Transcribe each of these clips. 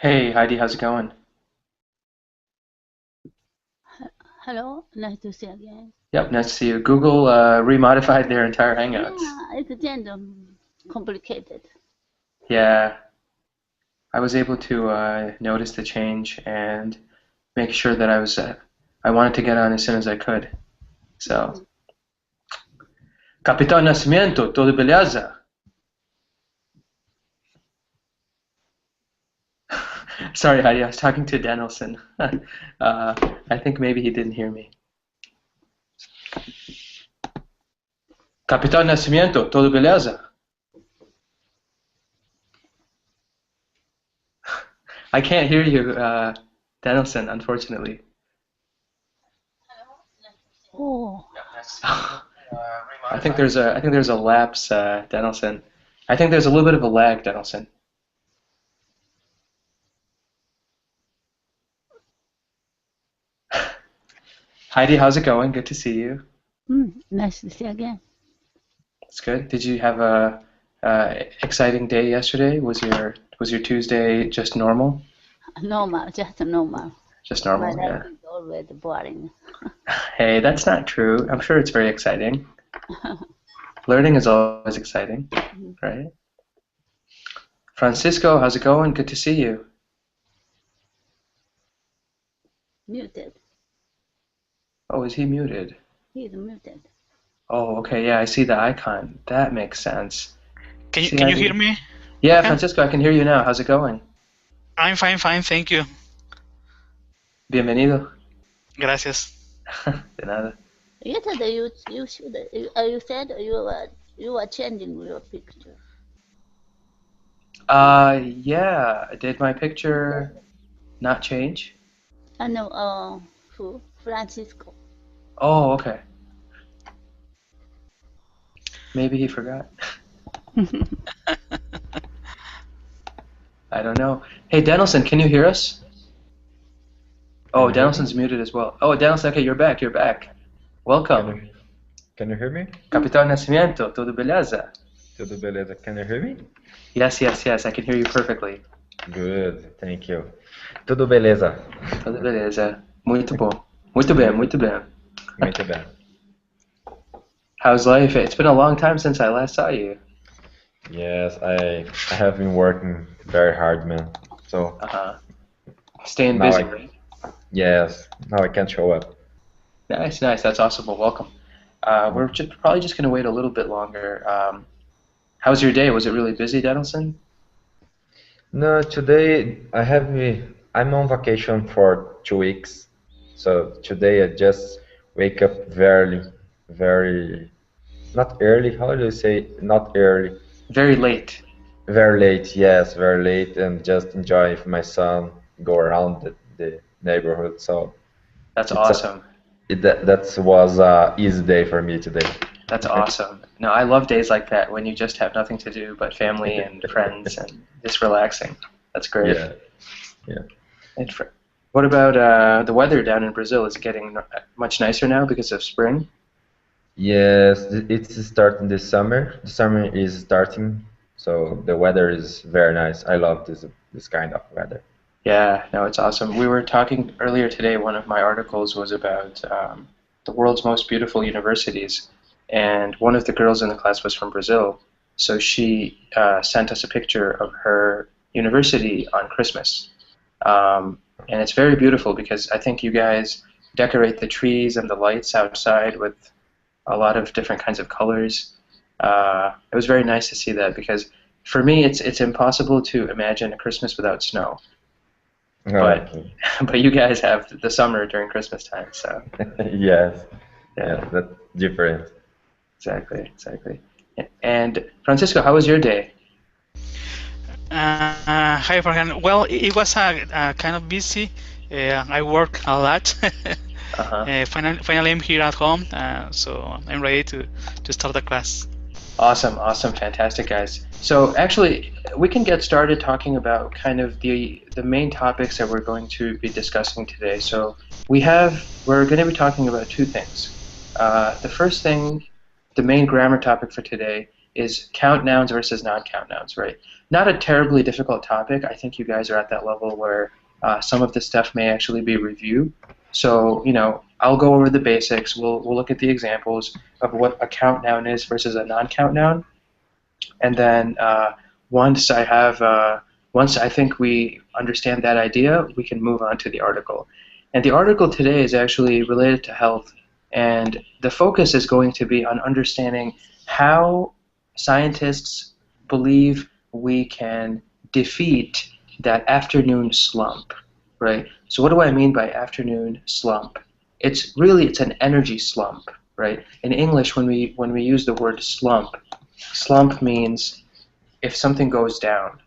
Hey Heidi, how's it going? Hello, nice to see you again. Yep, nice to see you. Google remodified their entire Hangouts. Yeah, it's kind of complicated. Yeah, I was able to notice the change and make sure that I wanted to get on as soon as I could. So, Mhm. Capitão Nascimento, tudo beleza? Sorry, Heidi, I was talking to Danielson. I think maybe he didn't hear me. Capitão Nascimento, tudo beleza? I can't hear you, Danielson, unfortunately. Oh, I think there's a lapse, Danielson. I think there's a little bit of a lag, Danielson. Heidi, how's it going? Good to see you. nice to see you again. It's good. Did you have a exciting day yesterday? Was your Tuesday just normal? Normal, just normal. Just My normal, life yeah. is always boring. Hey, that's not true. I'm sure it's very exciting. Learning is always exciting, right? Francisco, how's it going? Good to see you. Muted. Oh, is he muted? He's muted. Oh, okay, yeah, I see the icon. That makes sense. Can you See, can you hear Heidi? me? Yeah, Okay. Francisco, I can hear you now. How's it going? I'm fine, thank you. Bienvenido. Gracias. De nada. Yesterday you said you were changing your picture. Yeah. Did my picture not change? I know. Who? Francisco. Oh, okay. Maybe he forgot. I don't know. Hey, Danielson, can you hear us? Can Oh, you hear me? Danielson's muted as well. Oh, Danielson, okay, you're back. You're back. Can Welcome. you can you hear me? Capitão Nascimento, tudo beleza? Tudo beleza? Can you hear me? Yes, yes, yes. I can hear you perfectly. Good, thank you. Tudo beleza? Tudo beleza. Muito bom. Muito bem, muito bem. Muito bem. How's life? It's been a long time since I last saw you. Yes, I have been working very hard, man. So Uh-huh. Staying now busy, I right? yes, now I can show up. Nice, nice. That's awesome. Well, welcome. We're probably just going to wait a little bit longer. How was your day? Was it really busy, Danielson? No, today I'm on vacation for 2 weeks. So today I just wake up very not early. How do you say not early? Very late. Very late, yes, very late, and just enjoy with my son, go around the neighborhood. So That's it's a awesome. that was a easy day for me today. That's awesome. No, I love days like that when you just have nothing to do but family and friends and just relaxing. That's great. Yeah, yeah. And what about the weather down in Brazil? Is it getting much nicer now because of spring? Yes, it's starting this summer. The summer is starting, so the weather is very nice. I love this kind of weather. Yeah, no, it's awesome. We were talking earlier today, one of my articles was about the world's most beautiful universities, and one of the girls in the class was from Brazil. So she sent us a picture of her university on Christmas. And it's very beautiful because I think you guys decorate the trees and the lights outside with a lot of different kinds of colors. It was very nice to see that because for me, it's impossible to imagine a Christmas without snow. But Okay. but you guys have the summer during Christmas time, so Yes, yes, yeah, that's different. exactly, exactly. And Francisco, how was your day? Hi, Farhan. Well, it was a kind of busy. I work a lot. Uh-huh. Finally, I'm here at home, so I'm ready to start the class. Awesome, awesome, fantastic, guys. So actually, we can get started talking about kind of the main topics that we're going to be discussing today. So we're going to be talking about two things. The first thing, the main grammar topic for today, is count nouns versus non-count nouns, right? Not a terribly difficult topic. I think you guys are at that level where some of the stuff may actually be review. So, I'll go over the basics. We'll look at the examples of what a count noun is versus a non-count noun, and then once I think we understand that idea, we can move on to the article. And the article today is actually related to health, and the focus is going to be on understanding how scientists believe we can defeat that afternoon slump, right? So what do I mean by afternoon slump? It's an energy slump, right? In English, when we use the word slump means if something goes down,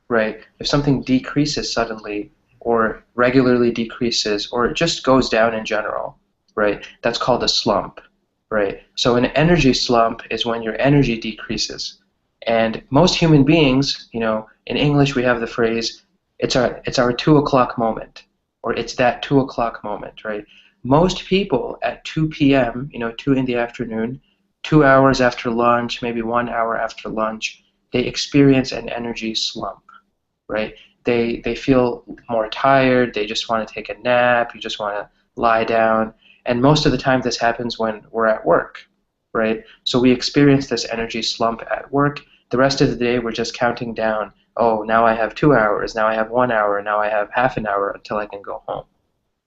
right? If something decreases suddenly or regularly decreases or it just goes down in general, right? That's called a slump, right? So an energy slump is when your energy decreases. And most human beings, in English we have the phrase, it's our 2 o'clock moment, or it's that 2 o'clock moment, right? Most people at 2 p.m., 2 in the afternoon, 2 hours after lunch, maybe 1 hour after lunch, they experience an energy slump, right? They feel more tired, they just want to take a nap, you just want to lie down, and most of the time this happens when we're at work, right? So we experience this energy slump at work. The rest of the day we're just counting down, oh, now I have 2 hours, now I have 1 hour, now I have half an hour until I can go home,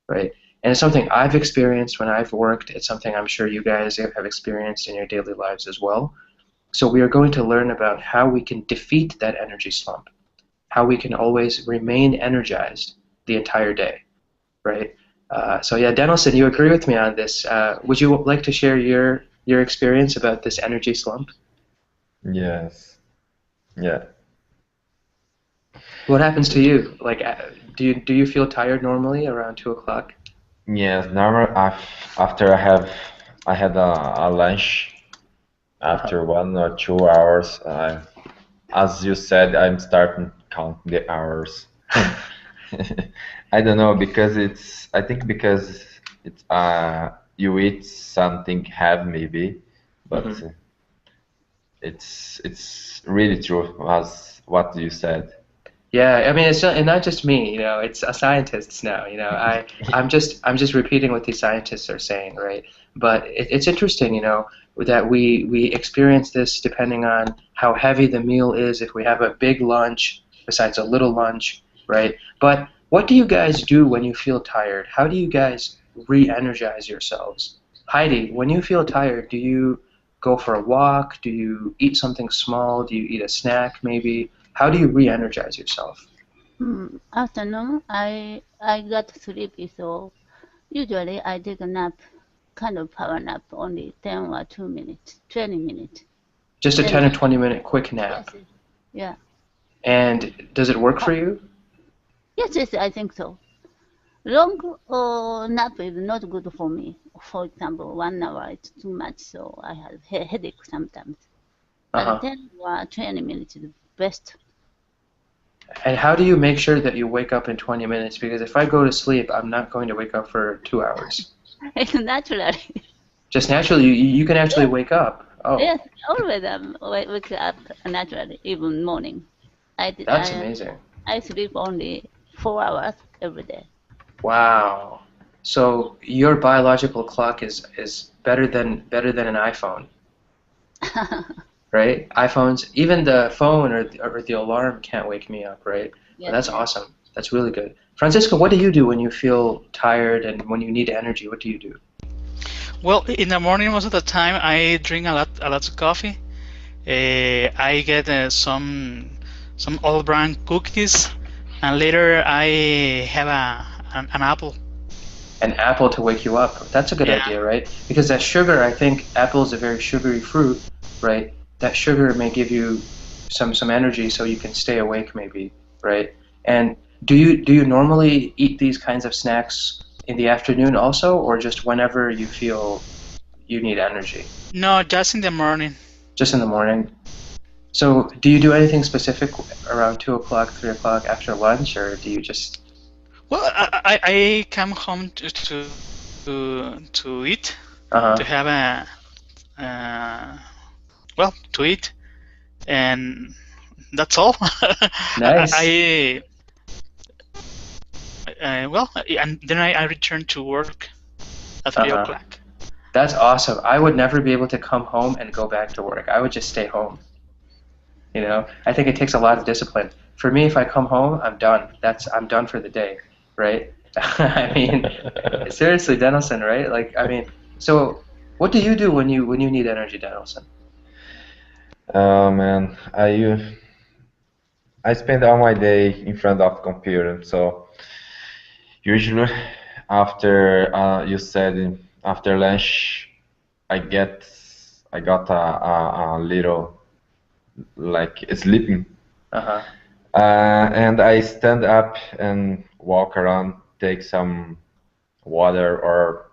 right? And it's something I've experienced when I've worked. It's something I'm sure you guys have experienced in your daily lives as well. So we are going to learn about how we can defeat that energy slump, how we can always remain energized the entire day, right? So yeah, Danielson, you agree with me on this. Would you like to share your experience about this energy slump? Yes. Yeah. What happens to you? Like, do you feel tired normally around 2 o'clock? Yes. Normal after I had a lunch after 1 or 2 hours. As you said, I'm starting to count the hours. I don't know I think because it's you eat something heavy maybe, but it's really true as what you said. Yeah, I mean it's not just me, it's scientists now, I'm just repeating what these scientists are saying, right? But it's interesting, that we experience this depending on how heavy the meal is, if we have a big lunch besides a little lunch, right? But what do you guys do when you feel tired? How do you guys re-energize yourselves? Heidi, when you feel tired, do you go for a walk? Do you eat something small? Do you eat a snack maybe? How do you re-energize yourself? Afternoon, I got sleepy, so usually I take a nap, kind of power nap, only 10 or 2 minutes, 20 minutes. Just a 10 or 20 minute quick nap. Yes. Yeah. And does it work for you? Yes, I think so. Long nap is not good for me. For example, 1 hour is too much, so I have headache sometimes. But 10 or 20 minutes is best. And how do you make sure that you wake up in 20 minutes? Because if I go to sleep, I'm not going to wake up for 2 hours. It's naturally. Just naturally, you can actually wake up. Oh. Yes, always wake up naturally, even morning. That's amazing. I sleep only 4 hours every day. Wow. So your biological clock is better than an iPhone. Right? iPhones, even the phone or the alarm can't wake me up, right? Yes, that's awesome. That's really good. Francisco, what do you do when you feel tired and when you need energy? What do you do? Well, in the morning, most of the time, I drink a lot of coffee. I get some all brand cookies, and later I have an apple. An apple to wake you up. That's a good idea, right? Because that sugar, I think apple is a very sugary fruit, right? That sugar may give you some energy so you can stay awake maybe, right? And do you normally eat these kinds of snacks in the afternoon also, or just whenever you feel you need energy? No, just in the morning. Just in the morning. So do you do anything specific around 2 o'clock, 3 o'clock after lunch, or do you just... Well, I come home to eat, to have to eat, and that's all. Nice. Well, and then I return to work at 3 Uh-huh. o'clock. That's awesome. I would never be able to come home and go back to work. I would just stay home. You know, I think it takes a lot of discipline. For me, if I come home, I'm done. I'm done for the day, right? I mean, seriously, Dennelson, right? Like, I mean, so what do you do when you need energy, Dennelson? Oh man, I spend all my day in front of the computer. So usually after you said after lunch, I got a little like sleeping. Uh-huh. And I stand up and walk around, take some water or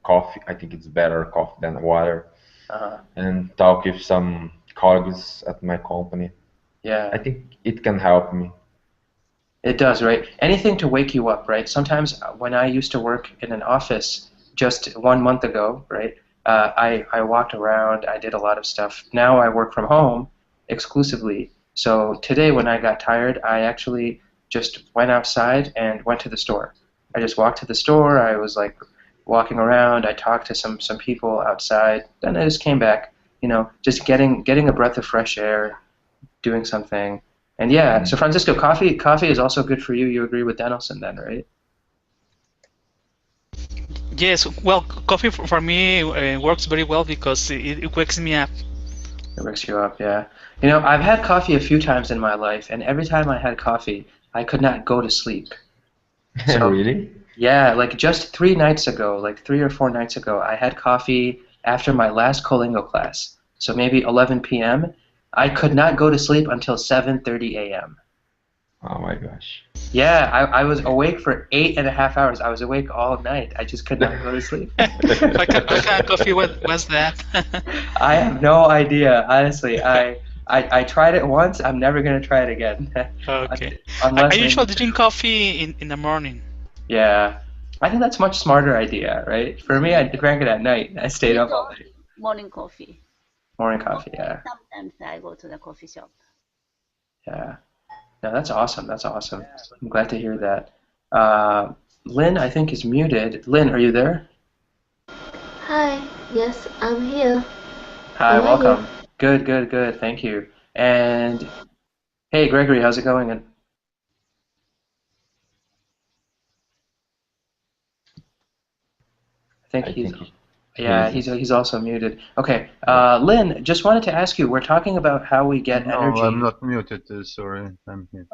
coffee. I think it's better coffee than water. Uh-huh. And talk with some colleagues at my company. Yeah. I think it can help me. It does, right? Anything to wake you up, right? Sometimes when I used to work in an office just 1 month ago, right? I walked around, I did a lot of stuff. Now I work from home exclusively. So today when I got tired, I actually just went outside and went to the store. I just walked to the store. I was like walking around. I talked to some people outside. Then I just came back, you know, just getting a breath of fresh air, doing something. And yeah, so Francisco, coffee is also good for you. You agree with Dennelson then, right? Yes, well, coffee for me works very well because it wakes me up. It wakes you up, yeah. You know, I've had coffee a few times in my life, and every time I had coffee, I could not go to sleep. So Really? yeah, like just 3 nights ago, like 3 or 4 nights ago, I had coffee after my last Colingo class. So maybe 11 p.m. I could not go to sleep until 7:30 a.m. Oh my gosh. Yeah, I was awake for 8.5 hours. I was awake all night. I just could not go to sleep. What kind of coffee was that? I have no idea, honestly. I tried it once. I'm never gonna try it again. Okay. I Unless maybe. usually drink coffee in the morning. Yeah, I think that's a much smarter idea, right? For me, I drank it at night. I stayed up all night. Morning coffee. Morning coffee, yeah, Sometimes I go to the coffee shop. yeah. No, that's awesome. That's awesome. I'm glad to hear that. Lynn, I think is muted. Lynn, are you there? Hi, yes, I'm here. Hi, How are you? welcome. Good, good, good. Thank you. And hey, Gregory, how's it going? And I think I he's think yeah, he's he's also muted. Okay, yeah. Lynn, just wanted to ask you. We're talking about how we get No, I'm energy. not muted. Sorry, I'm here.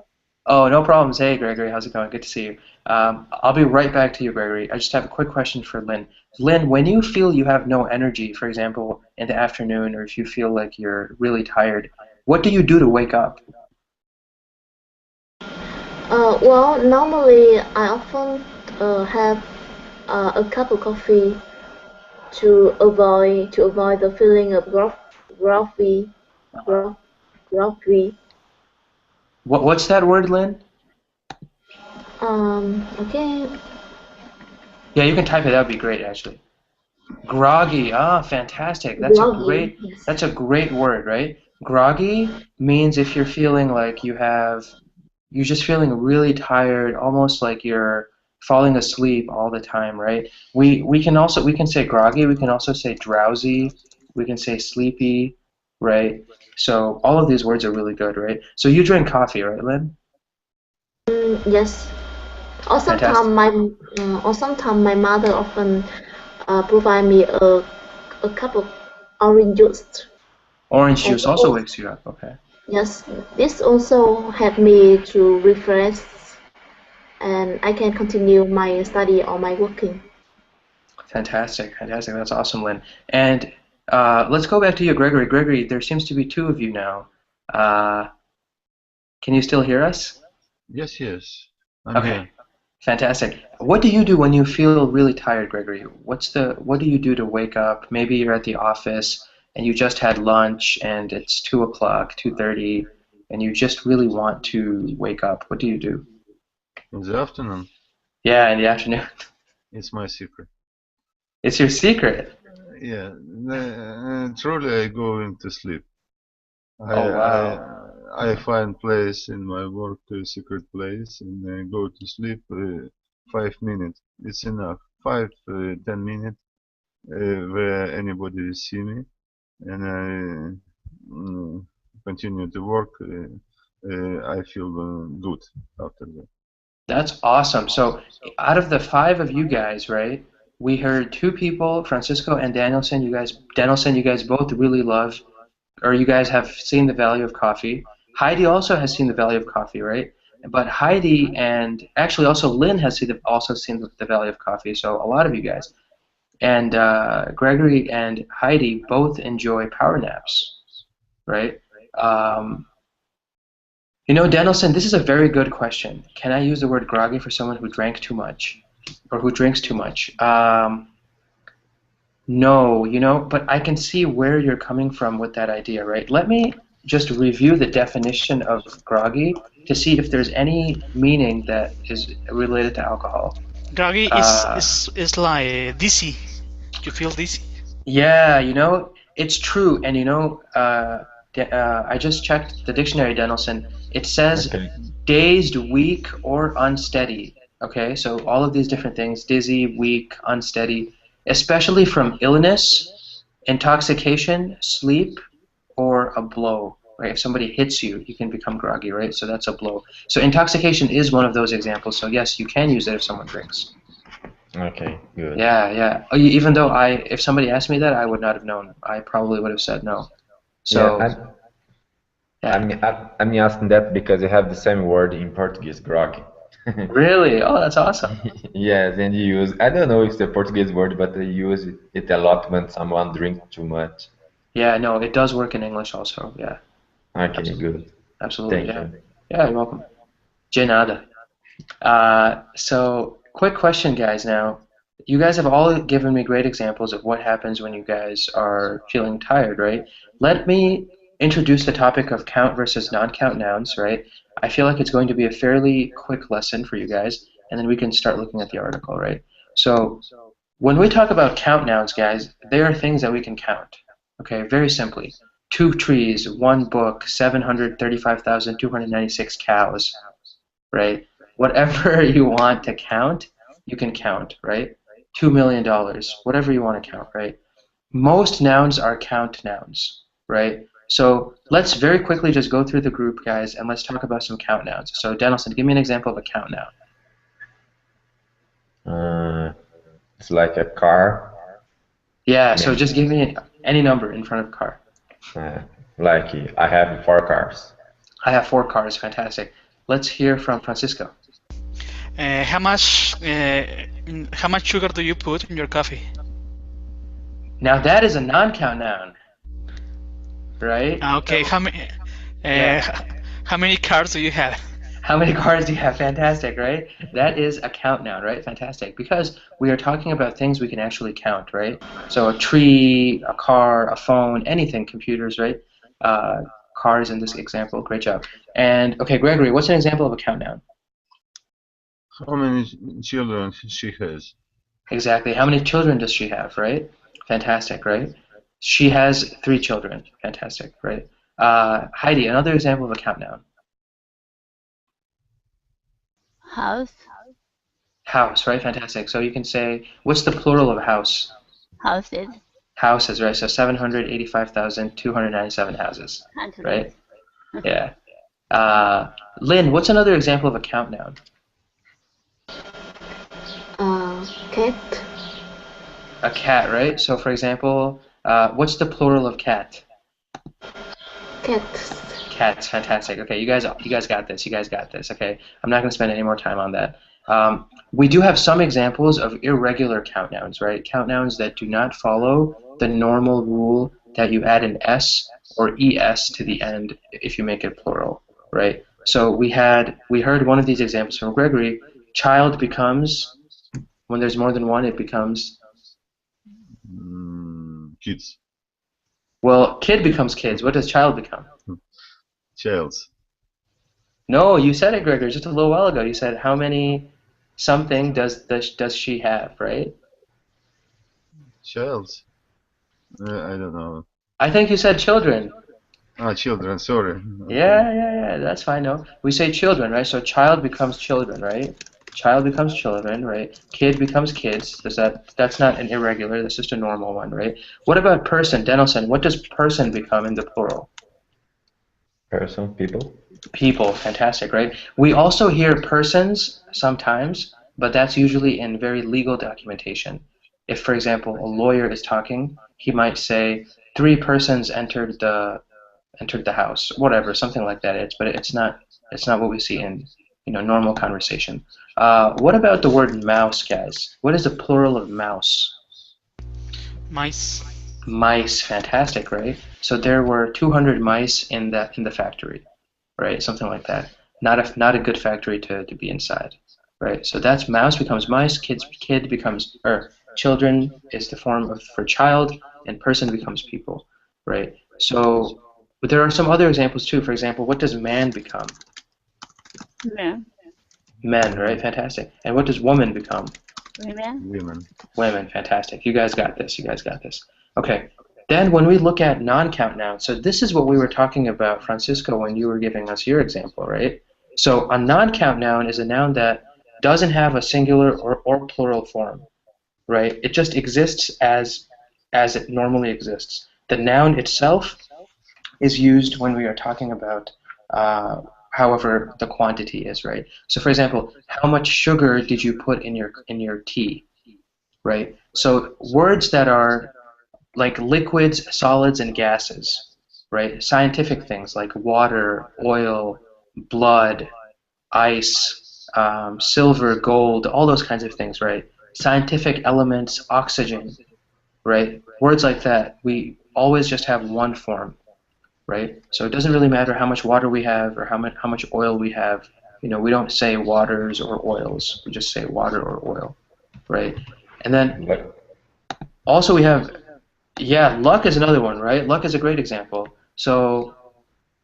Oh, no problems. Hey, Gregory, how's it going? Good to see you. I'll be right back to you, Gregory. I just have a quick question for Lynn. Lynn, when you feel you have no energy, for example, in the afternoon, or if you feel like you're really tired, what do you do to wake up? Well, normally I often have a cup of coffee to avoid the feeling of gruffy, gruff, gruffy. What's that word, Lynn? Okay. Yeah, you can type it. That would be great, actually. Groggy. Ah, fantastic. Groggy. Yes. That's a great word, right? Groggy means if you're feeling like you're just feeling really tired, almost like you're falling asleep all the time, right? We can say groggy, we can also say drowsy, we can say sleepy, right? So all of these words are really good, right? So you drink coffee, right, Lynn? Yes. Or sometimes Fantastic. my mother often provide me a cup of orange juice. Orange And juice also wakes you up, okay. yes, this also helped me to refresh and I can continue my study or my working. Fantastic, fantastic. That's awesome, Lynn. And let's go back to you, Gregory. Gregory, there seems to be two of you now. Uh, can you still hear us? Yes, I'm Okay. here. Fantastic. What do you do when you feel really tired, Gregory? What do you do to wake up? Maybe you're at the office and you just had lunch and it's 2 o'clock, 2:30, and you just really want to wake up. What do you do? In the afternoon, Yeah, in the afternoon. it's my secret. It's your secret. Yeah, truly I go into sleep. Oh, wow. I find place in my work, secret place, and I go to sleep. 5 minutes, it's enough. 10 minutes where anybody will see me, and I continue to work. I feel good after that. That's awesome. So, out of the five of you guys, right, we heard two people, Francisco and Danielson, you guys both really love, or you guys have seen the value of coffee. Heidi also has seen the value of coffee, right? But Heidi and actually also Lynn has also seen the value of coffee. So a lot of you guys. And Gregory and Heidi both enjoy power naps, right? Um, you know, Danielson, this is a very good question. Can I use the word groggy for someone who drank too much or who drinks too much? No, you know, but I can see where you're coming from with that idea, right? Let me just review the definition of groggy to see if there's any meaning that is related to alcohol. Groggy is like dizzy. You feel dizzy. Yeah, you know, it's true. And you know, I just checked the dictionary, Danielson. It says dazed, weak, or unsteady. Okay, so all of these different things, dizzy, weak, unsteady, especially from illness, intoxication, sleep, or a blow, right? If somebody hits you, you can become groggy, right? So that's a blow. So intoxication is one of those examples. So yes, you can use it if someone drinks. Okay, good. Yeah, yeah. Even though if somebody asked me that, I would not have known. I probably would have said no. So, I'm asking that because you have the same word in Portuguese, grog. Really? Oh, that's awesome. Yes, and you use, I don't know if it's a Portuguese word, but they use it a lot when someone drinks too much. Yeah, no, it does work in English also. Yeah. Okay, Absolutely. good. Absolutely. Thank Yeah. you. Yeah, you're welcome. De nada. So, quick question, guys. Now, you guys have all given me great examples of what happens when you guys are feeling tired, right? Let me introduce the topic of count versus non-count nouns, right? I feel like it's going to be a fairly quick lesson for you guys, and then we can start looking at the article, right? So, when we talk about count nouns, guys, they are things that we can count, okay? Very simply. 2 trees, 1 book, 735,296 cows, right? Whatever you want to count, you can count, right? $2 million, whatever you want to count, right? Most nouns are count nouns, right? So let's very quickly just go through the group, guys, and let's talk about some count nouns. So Danielson, give me an example of a count noun. It's like a car. Yeah, so just give me any number in front of car. Like I have 4 cars. I have 4 cars, fantastic. Let's hear from Francisco. How much sugar do you put in your coffee? Now that is a non-count noun, right? Okay. So, how many cars do you have? How many cars do you have? Fantastic, right? That is a count noun, right? Fantastic. Because we are talking about things we can actually count, right? So a tree, a car, a phone, anything, computers, right? Cars in this example. Great job. And okay, Gregory, what's an example of a count noun? How many children she has? Exactly. How many children does she have, right? Fantastic, right? She has 3 children. Fantastic, right? Heidi, another example of a count noun. House. House, right? Fantastic. So you can say, what's the plural of a house? Houses. Houses, right? So 785,297 houses, right? Yeah. Lynn, what's another example of a count noun? Cat. A cat, right? So for example, what's the plural of cat? Cats. Cats, fantastic. Okay, you guys got this. You guys got this. Okay, I'm not going to spend any more time on that. We do have some examples of irregular count nouns, right? Count nouns that do not follow the normal rule that you add an S or ES to the end if you make it plural, right? So we heard one of these examples from Gregory. Child becomes, when there's more than one, it becomes kids. Well, kid becomes kids. What does child become? Childs. No, you said it, Gregory, just a little while ago. You said how many something does she have, right? Childs. I don't know. I think you said children. Ah, children. Sorry. Okay. Yeah, that's fine. No, we say children, right? So child becomes children, right? Child becomes children, right? Kid becomes kids. That's not an irregular, that's just a normal one, right? What about person, Denelson? What does person become in the plural? Person, people. People, fantastic, right? We also hear persons sometimes, but that's usually in very legal documentation. If, for example, a lawyer is talking, he might say, 3 persons entered the house, whatever, something like that. It's not what we see in normal conversation. What about the word mouse, guys? What is the plural of mouse? Mice. Mice, fantastic, right? So there were 200 mice in the factory, right? Something like that. Not a good factory to be inside, right? So that's mouse becomes mice, kid becomes children is the form of for child, and person becomes people, right? So but there are some other examples too. For example, what does man become? Men. Men, right? Fantastic. And what does woman become? Women. Women. Women, fantastic. You guys got this. You guys got this. Okay. Then when we look at non-count nouns, so this is what we were talking about, Francisco, when you were giving us your example, right? So a non-count noun is a noun that doesn't have a singular or plural form, right? It just exists as it normally exists. The noun itself is used when we are talking about however the quantity is, right? So for example, how much sugar did you put in your tea, right? So words that are like liquids, solids, and gases, right? Scientific things like water, oil, blood, ice, silver, gold, all those kinds of things, right? Scientific elements, oxygen, right? Words like that, we always just have one form, right? So it doesn't really matter how much water we have or how much oil we have. We don't say waters or oils. We just say water or oil, right? And then Like, also we have, yeah, luck is another one, right? Luck is a great example. So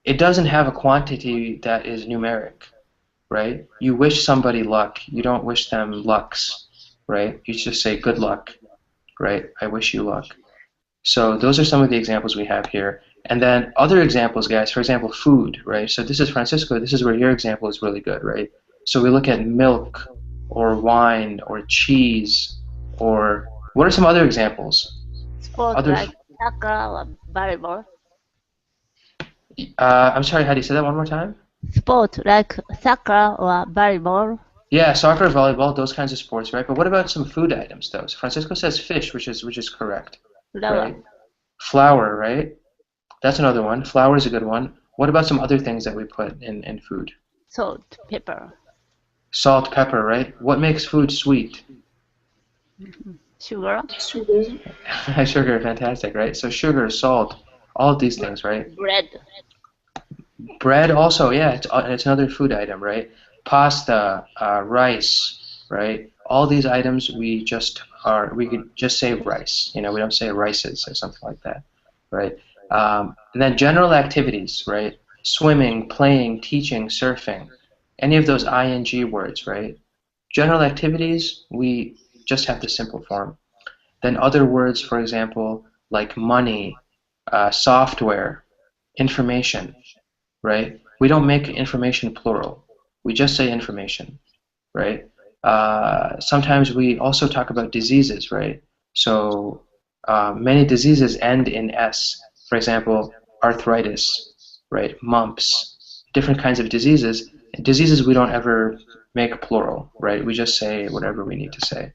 it doesn't have a quantity that is numeric, right? You wish somebody luck. You don't wish them lucks, right? You just say good luck, right? I wish you luck. So those are some of the examples we have here. And then other examples, guys, for example, food, right? So this is Francisco, this is where your example is really good, right? So we look at milk or wine or cheese or what are some other examples? Sport Other, like soccer or volleyball. I'm sorry, how do you say that one more time? Sport like soccer or volleyball. Yeah, soccer, volleyball, those kinds of sports, right? But what about some food items, though? So Francisco says fish, which is correct, Flower. right? Flour, right? That's another one. Flour is a good one. What about some other things that we put in food? Salt, pepper. Salt, pepper, right? What makes food sweet? Sugar. Sugar. Sugar, fantastic, right? So sugar, salt, all of these things, right? Bread. Bread also, yeah, it's another food item, right? Pasta, rice, right? All these items we could just say rice. We don't say rices or something like that, right? And then general activities, right? Swimming, playing, teaching, surfing, any of those ing words, right? General activities, we just have the simple form. Then other words, for example, like money, software, information, right? We don't make information plural. We just say information, right? Sometimes we also talk about diseases, right? So many diseases end in S. For example, arthritis, right? Mumps, different kinds of diseases. Diseases we don't ever make plural, right? We just say whatever we need to say.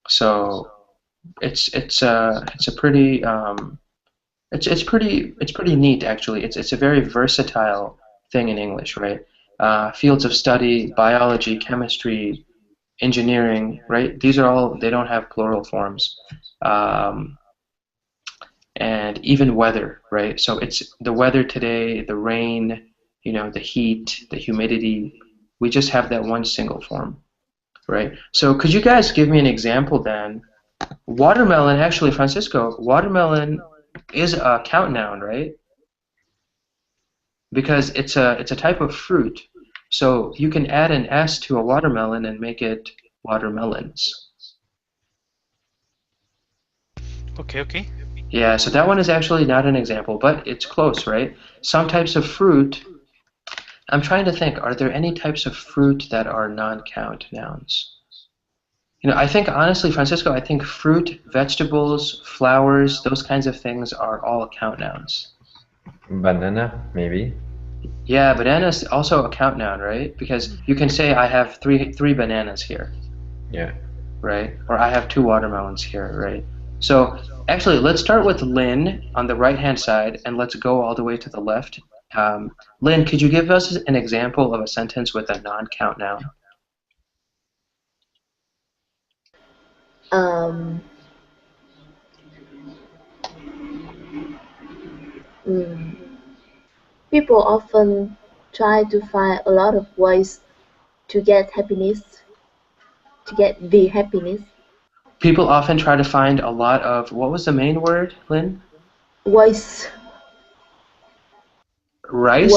So it's a pretty it's pretty neat actually. It's a very versatile thing in English, right? Fields of study, biology, chemistry, engineering, right? These are all, they don't have plural forms. And even weather, right? So it's the weather today, the rain, the heat, the humidity. We just have that one single form, right? So could you guys give me an example then? Watermelon, actually, Francisco, watermelon is a count noun, right? Because it's a type of fruit. So you can add an S to a watermelon and make it watermelons. Okay. Yeah, so that one is actually not an example, but it's close, right? Some types of fruit. I'm trying to think, are there any types of fruit that are non-count nouns? I think honestly, Francisco, I think fruit, vegetables, flowers, those kinds of things are all count nouns. Banana, maybe. Yeah, banana is also a count noun, right? Because you can say I have three bananas here. Yeah. Right? Or I have 2 watermelons here, right? So actually, let's start with Lynn on the right-hand side, and let's go all the way to the left. Lynn, could you give us an example of a sentence with a non-count noun? Um, mm, People often try to find a lot of ways to get happiness, to get the happiness. People often try to find a lot of, what was the main word, Lynn? Ways, Rice?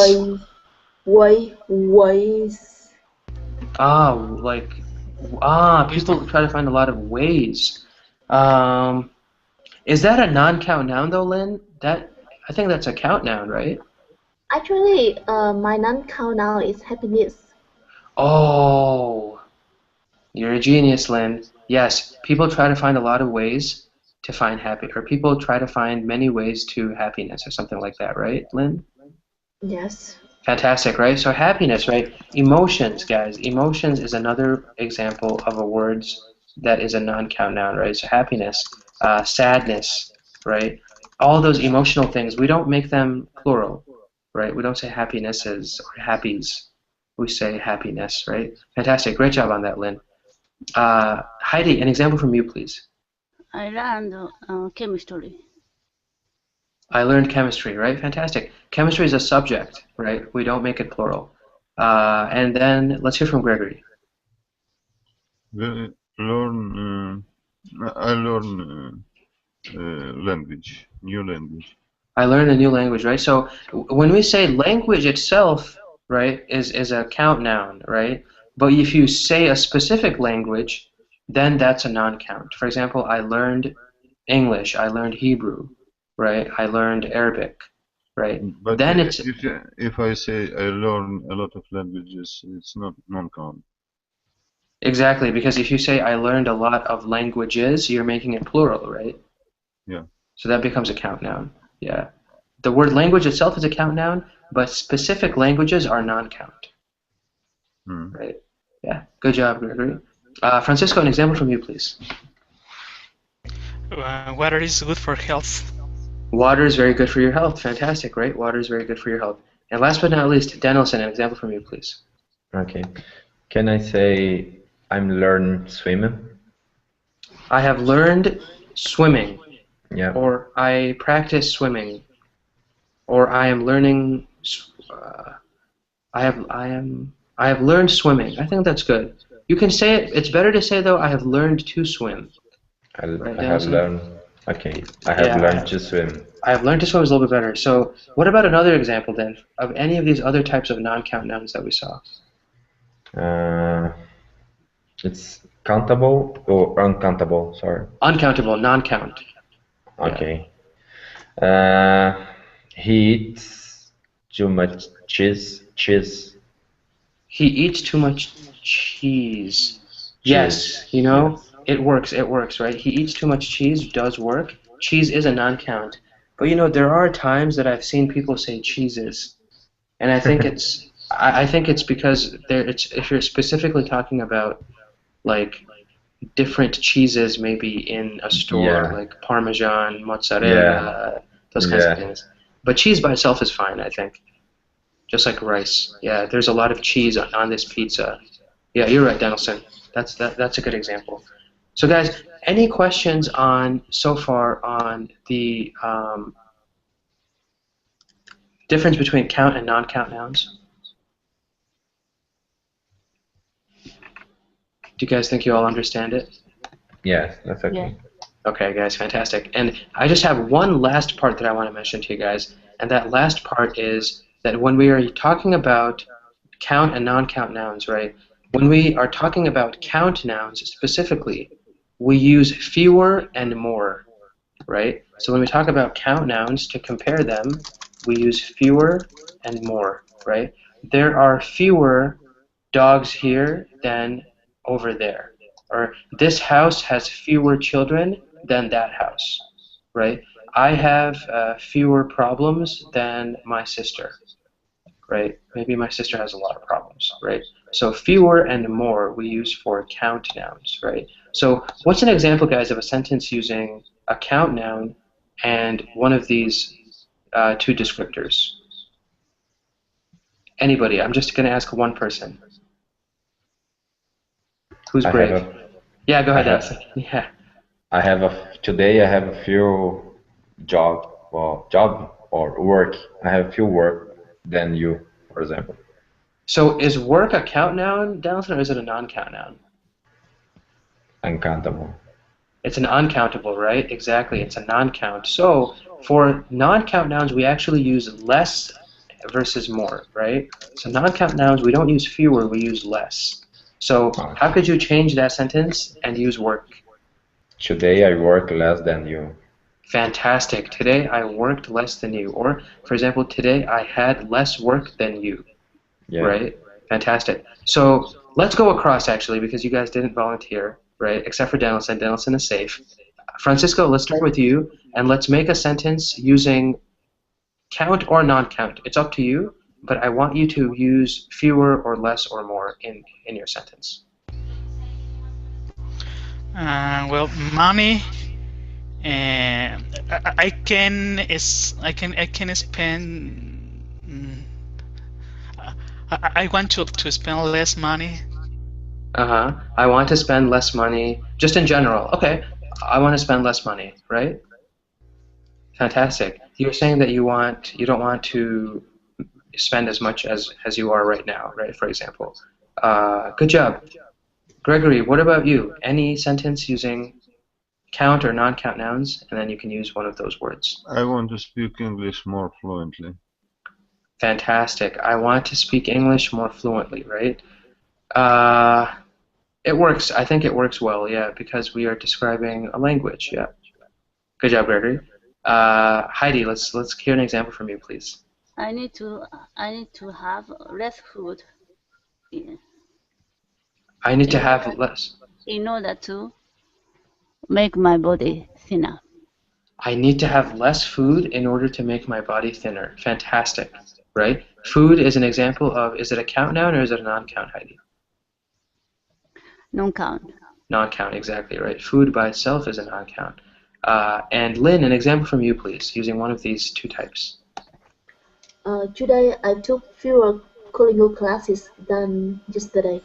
ways, ways. People try to find a lot of ways. Is that a non-count noun though, Lynn? I think that's a count noun, right? Actually, my non-count now is happiness. Oh, you're a genius, Lynn. Yes, people try to find a lot of ways to find happy, or people try to find many ways to happiness, or something like that, right, Lynn? Yes. Fantastic, right? So happiness, right? Emotions, guys. Emotions is another example of a word that is a non-count noun, right? So happiness, sadness, right? All those emotional things, we don't make them plural, right? We don't say happinesses or happies. We say happiness, right? Fantastic. Great job on that, Lynn. Heidi, an example from you, please. I learned chemistry. I learned chemistry, right? Fantastic. Chemistry is a subject, right? We don't make it plural. And then let's hear from Gregory. I learn language, new language. I learned a new language, right? So when we say language itself, right, is a count noun, right? But if you say a specific language, then that's a non-count. For example, I learned English, I learned Hebrew, right? I learned Arabic, right? But Then it's if I say I learn a lot of languages, it's not non-count. exactly because if you say I learned a lot of languages, you're making it plural, right? Yeah. So that becomes a count noun. Yeah. The word language itself is a count noun, but specific languages are non-count. Right? Yeah. Good job, Gregory. Francisco, an example from you, please. Water is good for health. Water is very good for your health. Fantastic, right? Water is very good for your health. And last but not least, Danielson, an example from you, please. Okay. Can I say I'm learn swimming? I have learned swimming. Yeah. Or I practice swimming. Or I am learning. I have learned swimming. I think that's good. You can say it. It's better to say though. I have learned to swim. I have learned. Okay. I have learned to swim. I have learned to swim is a little bit better. So what about another example then of any of these other types of non-count nouns that we saw? It's countable or uncountable. Sorry. Uncountable, non-count. Okay. Yeah. He eats too much cheese. He eats too much cheese. Yes, you know, it works, right? He eats too much cheese does work. Cheese is a non-count. But you know, there are times that I've seen people say cheeses. And I think I think it's because if you're specifically talking about like different cheeses maybe in a store, like Parmesan, mozzarella, those kinds of things. But cheese by itself is fine, I think. Just like rice. Yeah, there's a lot of cheese on this pizza. Yeah, you're right, Danielson. That's a good example. So guys, any questions so far on the difference between count and non-count nouns? Do you guys think you all understand it? Yes, that's okay. Yeah. Okay, guys, fantastic. And I just have one last part that I want to mention to you guys, and that last part is that when we are talking about count and non-count nouns, right? When we are talking about count nouns specifically, we use fewer and more. right? So when we talk about count nouns, to compare them, we use fewer and more, right? There are fewer dogs here than over there. Or this house has fewer children than that house, right? I have fewer problems than my sister, right? Maybe my sister has a lot of problems, right? So fewer and more we use for count nouns, right? So what's an example, guys, of a sentence using a count noun and one of these two descriptors? Anybody? I'm just going to ask one person. Who's brave? Yeah, go ahead, Dennis. Yeah. Today I have a few job or work. I have few work than you, for example. So is work a count noun, Dallison, or is it a non-count noun? Uncountable. It's an uncountable, right? Exactly, it's a non-count. So for non-count nouns, we actually use less versus more, right? So non-count nouns, we don't use fewer, we use less. So how could you change that sentence and use work? Today I work less than you. Fantastic. Today I worked less than you. Or, for example, today I had less work than you. Yeah. Right? Fantastic. So let's go across, actually, because you guys didn't volunteer, right? Except for Danielson. Danielson is safe. Francisco, let's start with you, and let's make a sentence using count or non-count. It's up to you, but I want you to use fewer or less or more in your sentence. Well, money. I can spend. I want to spend less money. I want to spend less money, just in general. Okay, I want to spend less money, right? Fantastic. You're saying that you don't want to spend as much as you are right now, right? For example. Good job. Gregory, what about you? Any sentence using count or non-count nouns, and then you can use one of those words. I want to speak English more fluently. Fantastic. I want to speak English more fluently, right? It works. I think it works well, yeah, because we are describing a language, yeah. Good job, Gregory. Heidi, let's hear an example from you, please. I need to have less food. Yeah. I need to have less. In order to make my body thinner. I need to have less food in order to make my body thinner. Fantastic, right? Food is an example of, is it a count noun or is it a non-count, Heidi? Non-count. Non-count, exactly, right? Food by itself is a non-count. And Lynn, an example from you, please, using one of these two types. Today I took fewer Kolingo classes than yesterday.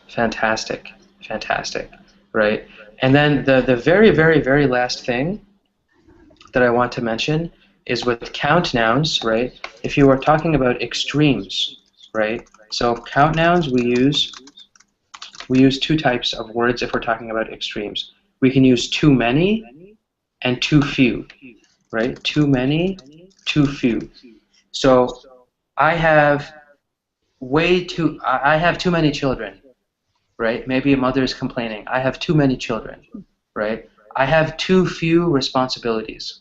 Fantastic, fantastic, right? And then the very, very, very last thing that I want to mention is with count nouns, right? If you are talking about extremes, right? So count nouns, we use two types of words if we're talking about extremes. We can use too many and too few, right? Too many, too few. So I have too many children, right? Maybe a mother is complaining, I have too many children, right? I have too few responsibilities.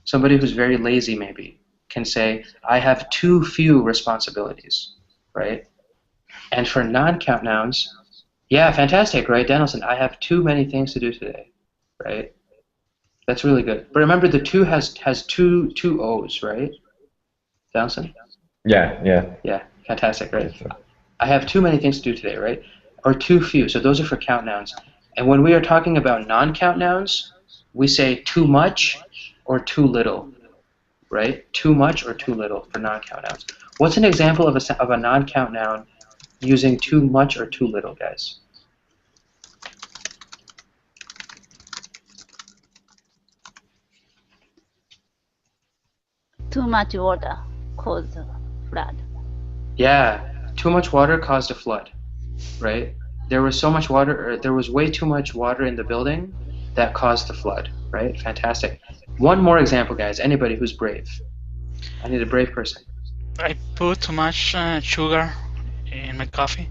Somebody who's very lazy maybe can say, I have too few responsibilities, right? And for non-count nouns, yeah, fantastic, right, Danielson? I have too many things to do today, right? That's really good. But remember, the two has two O's, right, Danielson? Yeah. Yeah, fantastic, right? I have too many things to do today, right? Or too few. So those are for count nouns. And when we are talking about non-count nouns, we say too much or too little, right? Too much or too little for non-count nouns. What's an example of a non-count noun using too much or too little, guys? Too much water caused a flood. Yeah, too much water caused a flood, right? There was so much water, or there was way too much water in the building that caused the flood, right? Fantastic. One more example, guys. Anybody who's brave. I need a brave person. I put too much sugar in my coffee.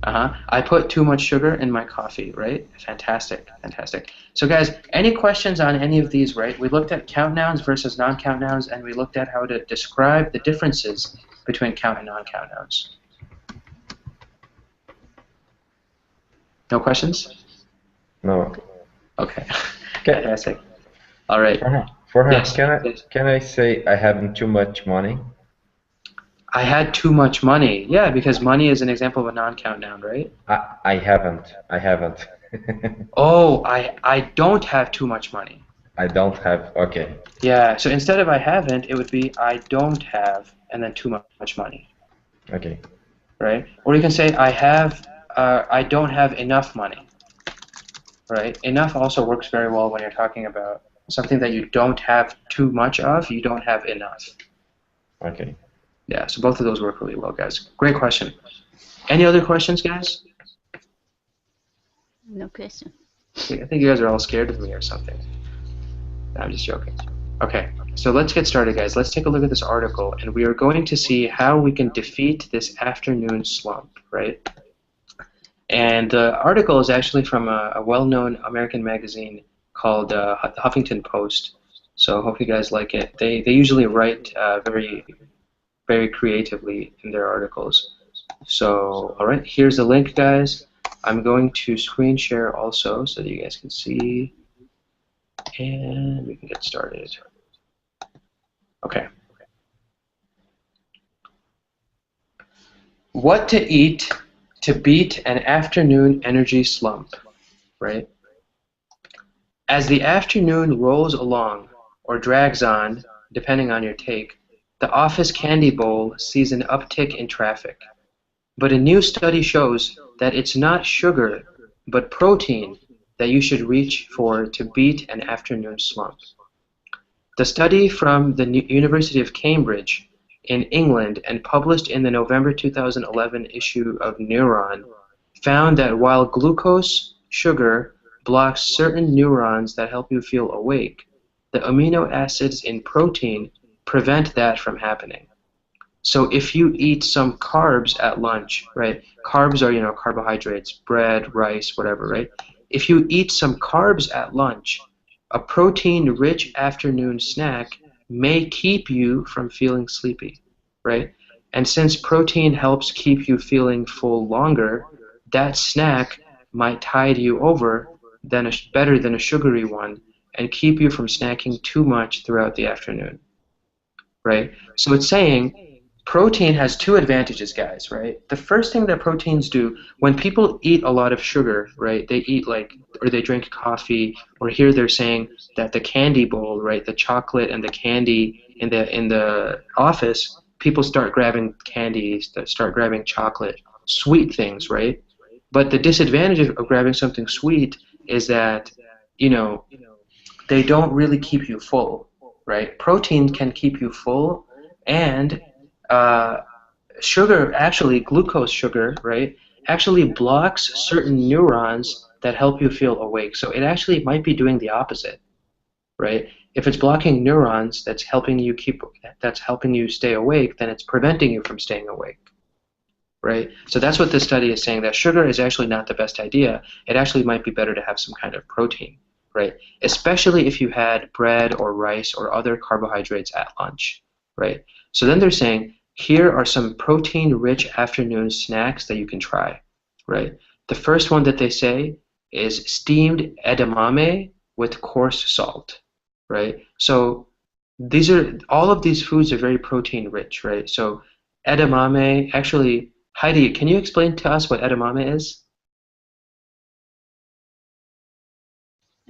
I put too much sugar in my coffee, right? Fantastic, fantastic. So guys, any questions on any of these, right? We looked at count nouns versus non-count nouns, and we looked at how to describe the differences between count and non-count nouns. No questions? No. Okay, fantastic. All right. For Yes. can I say I haven't too much money? I had too much money. Yeah, because money is an example of a non-count noun, right? I haven't. I haven't. Oh, I don't have too much money. I don't have. Okay. Yeah, so instead of I haven't, it would be I don't have, and then too much money. Okay. Right? Or you can say I don't have enough money. Right? Enough also works very well when you're talking about something that you don't have too much of, you don't have enough. Okay. Yeah, so both of those work really well, guys. Great question. Any other questions, guys? No question. I think you guys are all scared of me or something. I'm just joking. Okay, so let's get started, guys. Let's take a look at this article, and we are going to see how we can defeat this afternoon slump, right? And the article is actually from a well-known American magazine called the Huffington Post. So I hope you guys like it. They usually write very, very creatively in their articles. So, all right, here's the link, guys. I'm going to screen share also so that you guys can see, and we can get started. Okay. What to eat to beat an afternoon energy slump, right? As the afternoon rolls along, or drags on, depending on your take, the office candy bowl sees an uptick in traffic. But a new study shows that it's not sugar, but protein that you should reach for to beat an afternoon slump. The study from the University of Cambridge in England and published in the November 2011 issue of Neuron found that while glucose, sugar, blocks certain neurons that help you feel awake, the amino acids in protein prevent that from happening. So if you eat some carbs at lunch, right? Carbs are, carbohydrates, bread, rice, whatever, right? If you eat some carbs at lunch, a protein-rich afternoon snack may keep you from feeling sleepy, right? And since protein helps keep you feeling full longer, that snack might tide you over better than a sugary one and keep you from snacking too much throughout the afternoon, right? So it's saying protein has two advantages, guys, right? The first thing that proteins do, when people eat a lot of sugar, right, they eat or they drink coffee, or here they're saying that the candy bowl, right, the chocolate and the candy in the office, people start grabbing candies, start grabbing chocolate, sweet things, right? But the disadvantage of grabbing something sweet is that, they don't really keep you full, right? Protein can keep you full, and sugar, actually, glucose sugar, right, actually blocks certain neurons that help you feel awake. So it actually might be doing the opposite, right? If it's blocking neurons that's helping you stay awake, then it's preventing you from staying awake, right? So that's what this study is saying, that sugar is actually not the best idea. It actually might be better to have some kind of protein, right? Especially if you had bread or rice or other carbohydrates at lunch, right? So then they're saying, here are some protein-rich afternoon snacks that you can try, right? The first one that they say is steamed edamame with coarse salt, right? So all of these foods are very protein-rich, right? So edamame, actually, Heidi, can you explain to us what edamame is?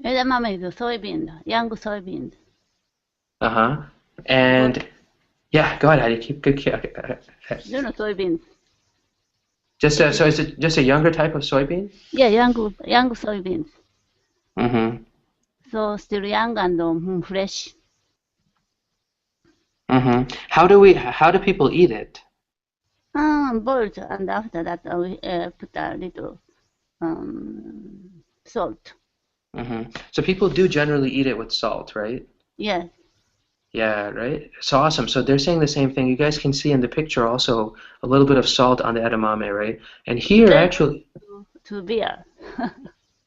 Edamame is soybean, young soybean. Uh-huh. And yeah, go ahead, Heidi. Keep. You know soybeans. So is it just a younger type of soybean? Yeah, young soybeans. Mm-hmm. So still young and fresh. Mm-hmm. How do people eat it? Boiled, and after that we put a little salt. Mm-hmm. So people do generally eat it with salt, right? Yes. Yeah, right? So awesome. So they're saying the same thing. You guys can see in the picture also a little bit of salt on the edamame, right? And here Very actually, good to beer.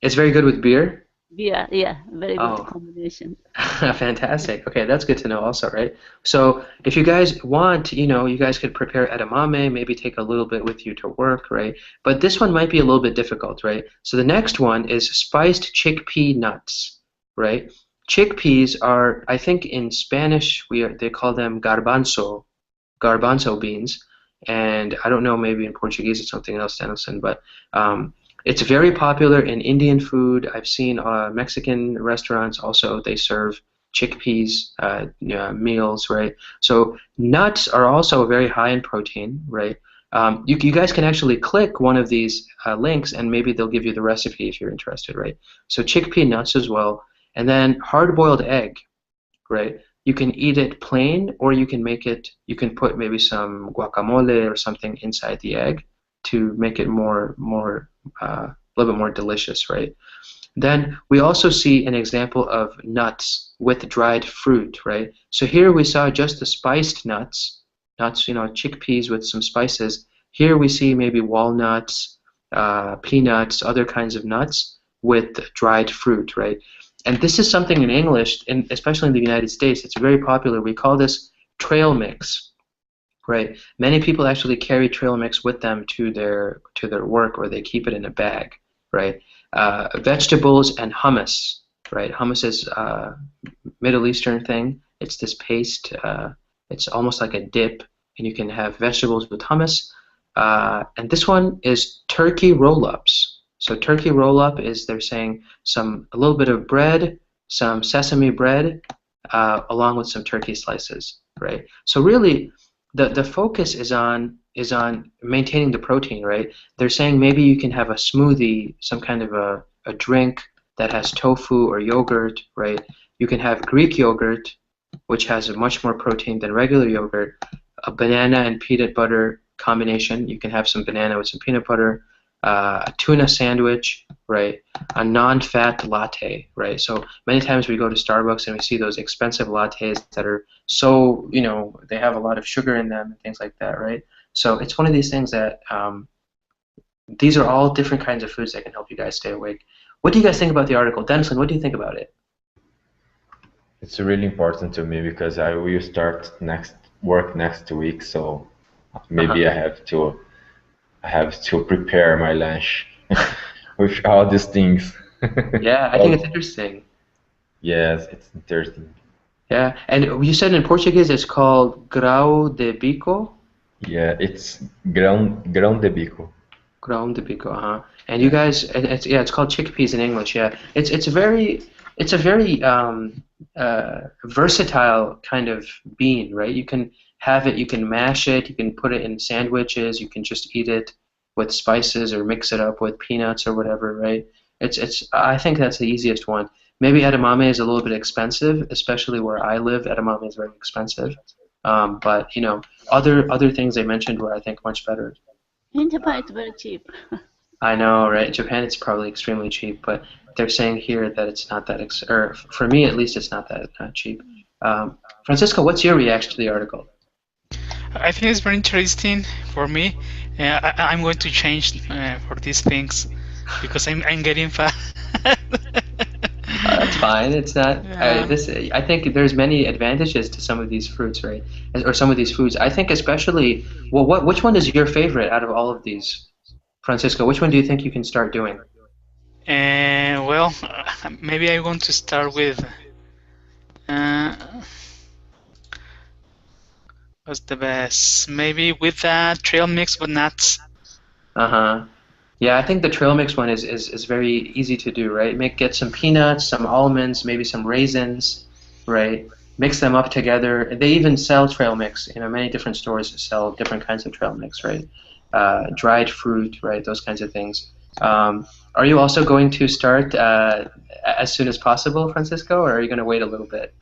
it's very good with beer. Beer, yeah, very good Oh, combination. fantastic. Okay, that's good to know also, right? So if you guys want, you guys could prepare edamame, maybe take a little bit with you to work, right? But this one might be a little bit difficult, right? So the next one is spiced chickpea nuts, right? Chickpeas are, I think in Spanish, they call them garbanzo beans, and I don't know, maybe in Portuguese it's something else, Danielson, but it's very popular in Indian food. I've seen Mexican restaurants also, they serve chickpeas meals, right? So nuts are also very high in protein, right? You guys can actually click one of these links and maybe they'll give you the recipe if you're interested, right? So chickpea nuts as well. And then hard-boiled egg, right? You can eat it plain, or you can put maybe some guacamole or something inside the egg to make it a little bit more delicious, right? Then we also see an example of nuts with dried fruit, right? So here we saw just the spiced nuts, chickpeas with some spices. Here we see maybe walnuts, peanuts, other kinds of nuts with dried fruit, right? And this is something in English, especially in the United States, it's very popular. We call this trail mix, right? Many people actually carry trail mix with them to their work, or they keep it in a bag, right? Vegetables and hummus, right? Hummus is a Middle Eastern thing. It's this paste. It's almost like a dip, and you can have vegetables with hummus. And this one is turkey roll-ups. So turkey roll-up is, they're saying, a little bit of bread, some sesame bread, along with some turkey slices, right? So really, the focus is on maintaining the protein, right? They're saying maybe you can have a smoothie, some kind of a drink that has tofu or yogurt, right? You can have Greek yogurt, which has much more protein than regular yogurt. A banana and peanut butter combination. You can have some banana with some peanut butter. A tuna sandwich, right? A non-fat latte, right? So many times we go to Starbucks and we see those expensive lattes that are so, they have a lot of sugar in them and things like that, right? So it's one of these things that these are all different kinds of foods that can help you guys stay awake. What do you guys think about the article? Denison, what do you think about it? It's really important to me because I will start work next week, so maybe I have to prepare my lunch with all these things. Yeah, I think it's interesting. Yes, it's interesting. Yeah, and you said in Portuguese it's called grão de bico? Yeah, it's grão de bico. Grão de bico, And you guys, it's called chickpeas in English. Yeah, it's a very versatile kind of bean, right? You can have it, you can mash it, you can put it in sandwiches, you can just eat it with spices or mix it up with peanuts or whatever, right? I think that's the easiest one. Maybe edamame is a little bit expensive, especially where I live. Edamame is very expensive. But other things they mentioned were, I think, much better. In Japan, it's very cheap. I know, right? Japan, it's probably extremely cheap, but they're saying here that it's not that, or for me at least, it's not that cheap. Francisco, what's your reaction to the article? I think it's very interesting for me. I'm going to change for these things because I'm getting fat. That's fine. It's not. Yeah. I think there's many advantages to some of these fruits, right? Or some of these foods. I think especially. Well, which one is your favorite out of all of these, Francisco? Which one do you think you can start doing? Well, maybe I want to start with. What's the best? Maybe with that trail mix with nuts. Yeah, I think the trail mix one is very easy to do, right? Get some peanuts, some almonds, maybe some raisins, right? Mix them up together. They even sell trail mix. Many different stores sell different kinds of trail mix, right? Dried fruit, right? Those kinds of things. Are you also going to start as soon as possible, Francisco, or are you going to wait a little bit?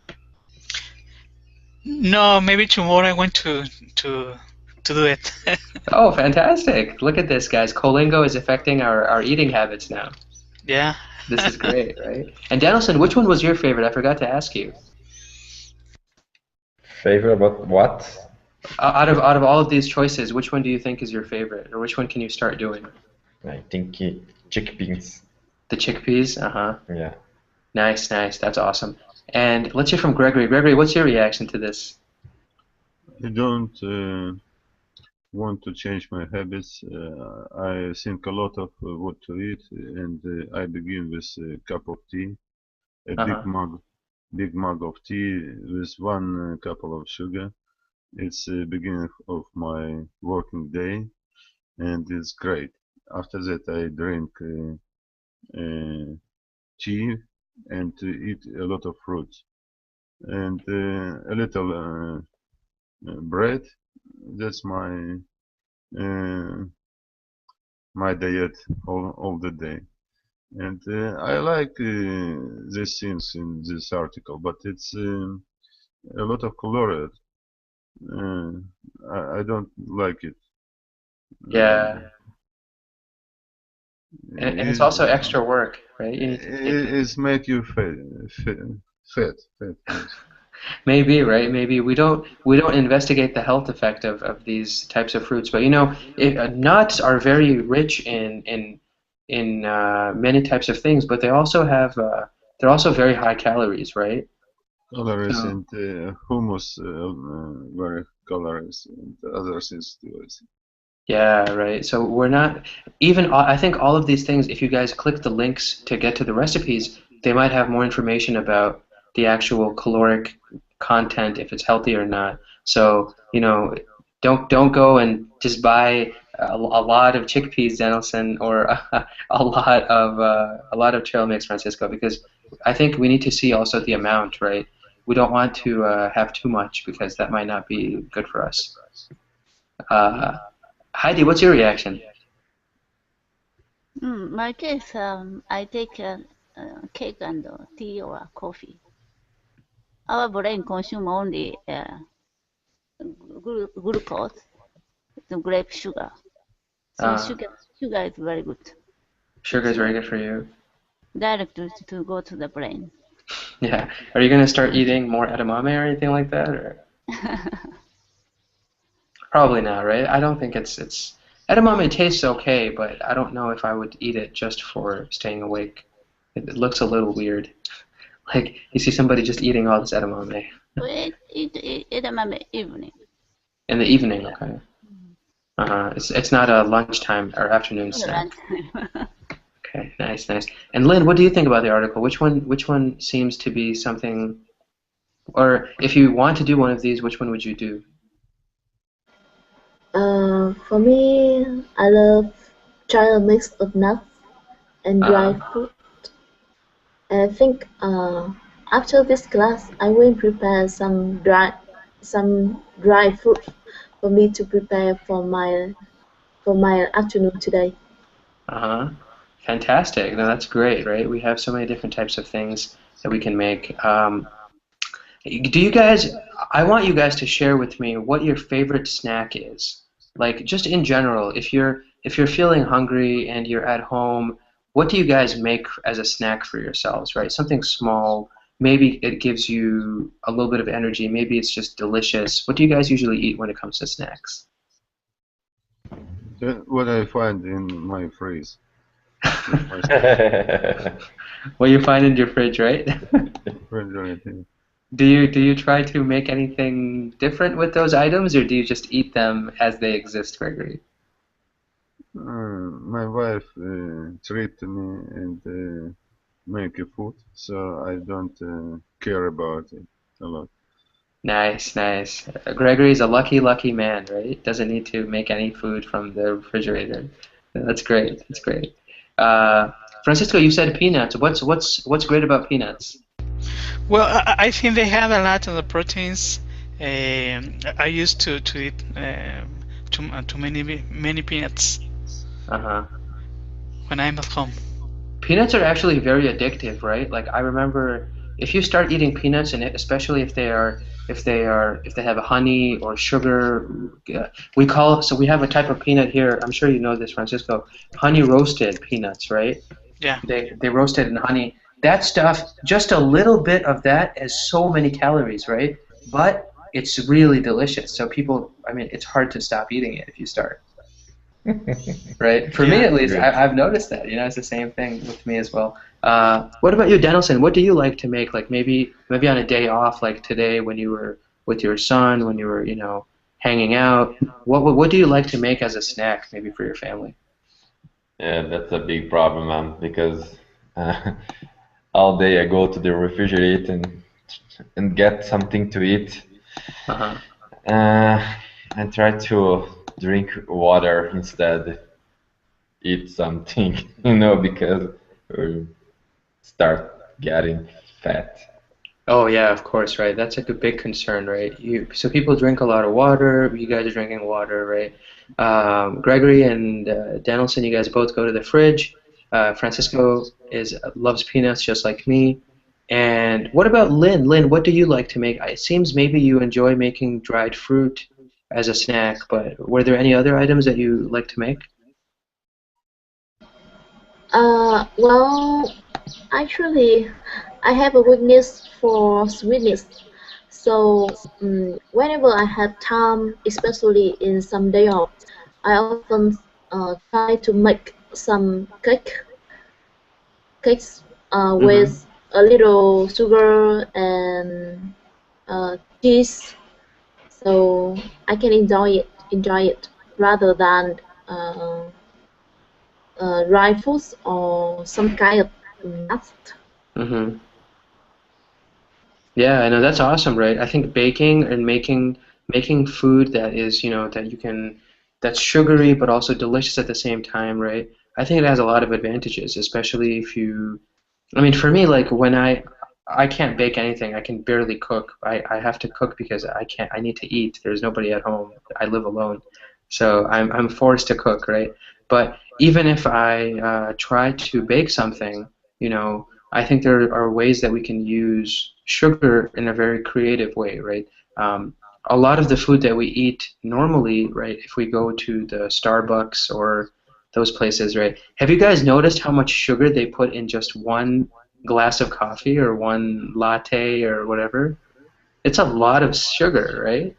No, maybe tomorrow I want to do it. Oh, fantastic! Look at this, guys. Colingo is affecting our eating habits now. Yeah. This is great, right? And Danielson, which one was your favorite? I forgot to ask you. Favorite about what? Out of all of these choices, which one do you think is your favorite, or which one can you start doing? I think chickpeas. The chickpeas? Uh-huh. Yeah. Nice, nice. That's awesome. And let's hear from Gregory. Gregory, what's your reaction to this? I don't want to change my habits. I think a lot of what to eat, and I begin with a cup of tea, a big mug of tea with one couple of sugar. It's the beginning of my working day, and it's great. After that, I drink tea and eat a lot of fruits and a little bread. That's uh, my diet all the day. And I like these things in this article, but it's a lot of calories. Uh, I don't like it. Yeah. And it's also extra work, right? You need to It's make you fat. Yes. Maybe, right? Maybe we don't investigate the health effect of these types of fruits, but you know, nuts are very rich in many types of things, but they also have they're also very high calories, right? Calories So, and hummus, very calories and other things too. yeah, right. So we're not even. I think all of these things. If you guys click the links to get to the recipes, they might have more information about the actual caloric content, if it's healthy or not. So you know, don't go and just buy a lot of chickpeas, Danielson, or a lot of trail mix, Francisco, because I think we need to see also the amount, right? We don't want to have too much because that might not be good for us. Uh, Heidi, what's your reaction? My case, I take cake and tea or coffee. Our brain consume only glucose, the grape sugar. So sugar is very good. Sugar is very good for you. Direct to go to the brain. Yeah. Are you going to start eating more edamame or anything like that? Or? Probably not, right? I don't think it's edamame tastes okay, but I don't know if I would eat it just for staying awake. It looks a little weird. Like you see somebody just eating all this edamame. Eat edamame evening. In the evening, okay. It's not a lunchtime or afternoon snack. Okay, nice, nice. And Lynn, what do you think about the article? Which one seems to be something, or if you want to do one of these, which one would you do? For me, I love try a mix of nuts and dry fruit. I think after this class, I will prepare some dry fruit for me to prepare for my afternoon today. Fantastic. No, that's great, right? We have so many different types of things that we can make. Do you guys, I want you guys to share with me what your favorite snack is. Like just in general, if you're feeling hungry and you're at home, what do you guys make as a snack for yourselves, right? Something small, maybe it gives you a little bit of energy, maybe it's just delicious. What do you guys usually eat when it comes to snacks? What I find in my freeze. What you find in your fridge, right? Do you try to make anything different with those items, or do you just eat them as they exist, Gregory? My wife treat me and make a food, so I don't care about it a lot. Nice, nice. Gregory's a lucky, lucky man, right? Doesn't need to make any food from the refrigerator. That's great. That's great. Francisco, you said peanuts. What's great about peanuts? Well, I think they have a lot of the proteins. I used to eat too many peanuts when I'm at home. Peanuts are actually very addictive, right? Like I remember if you start eating peanuts, and especially if they have honey or sugar, we have a type of peanut here. I'm sure you know this, Francisco. Honey roasted peanuts, right? Yeah. They roast it in honey. That stuff, just a little bit of that has so many calories, right? But it's really delicious. So people, I mean, it's hard to stop eating it if you start. Right? For me, Yeah. at least, Good. I've noticed that. You know, it's the same thing with me as well. What about you, Danielson? What do you like to make? Like maybe on a day off, like today when you were with your son, when you were, you know, hanging out. What do you like to make as a snack, maybe for your family? Yeah, that's a big problem, man, because uh, all day I go to the refrigerator and get something to eat. Uh-huh. Uh, and try to drink water instead, eat something, because we start getting fat. Oh yeah, of course, right. That's like a big concern, right? So people drink a lot of water. You guys are drinking water, right? Gregory and Danielson, you guys both go to the fridge. Francisco is loves peanuts just like me. And what about Lynn? Lynn, what do you like to make? It seems maybe you enjoy making dried fruit as a snack, but were there any other items that you like to make? Well, actually, I have a weakness for sweetness. So whenever I have time, especially in some day off, I often try to make some cakes Mm-hmm. with a little sugar and cheese, so I can enjoy it rather than uh, dry foods or some kind of nuts. Mm-hmm. Yeah, I know that's awesome, right? I think baking and making food that is, you know, that you can that's sugary but also delicious at the same time, right? I think it has a lot of advantages, especially if you I mean, for me, like when I can't bake anything, I can barely cook. I have to cook because I need to eat. There's nobody at home. I live alone. So I'm forced to cook, right? But even if I try to bake something, you know, I think there are ways that we can use sugar in a very creative way, right? Um, a lot of the food that we eat normally, right, if we go to the Starbucks or those places, right? Have you guys noticed how much sugar they put in just one glass of coffee or one latte or whatever? It's a lot of sugar, right?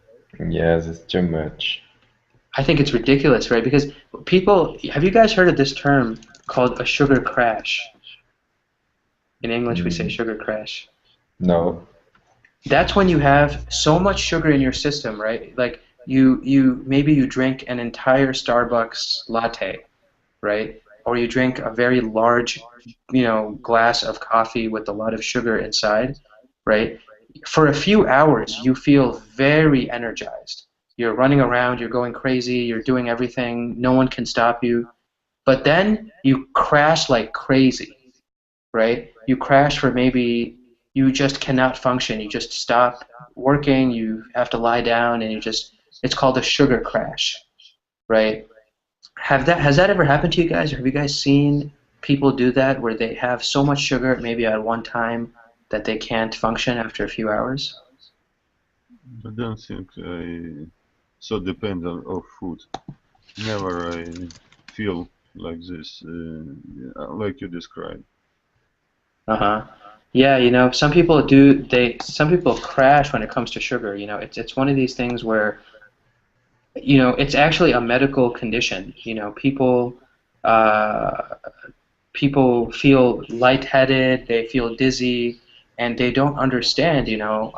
Yes, it's too much. I think it's ridiculous, right? Because people, have you guys heard of this term called a sugar crash? In English, we say Mm, sugar crash. no. That's when you have so much sugar in your system, right? Like you maybe you drink an entire Starbucks latte, right? Or you drink a very large, you know, glass of coffee with a lot of sugar inside, right? For a few hours, you feel very energized. You're running around, you're going crazy, you're doing everything, no one can stop you. But then you crash like crazy, right? You crash for maybe you just cannot function. You just stop working, you have to lie down, and it's called a sugar crash, right? Has that ever happened to you guys, or have you guys seen people do that where they have so much sugar maybe at one time that they can't function after a few hours? I don't think I so dependent of food. Never I feel like this, like you described. Uh-huh. Yeah, you know, some people do some people crash when it comes to sugar, you know. It's one of these things where, you know, it's actually a medical condition. You know, uh people feel lightheaded, they feel dizzy, and they don't understand, you know,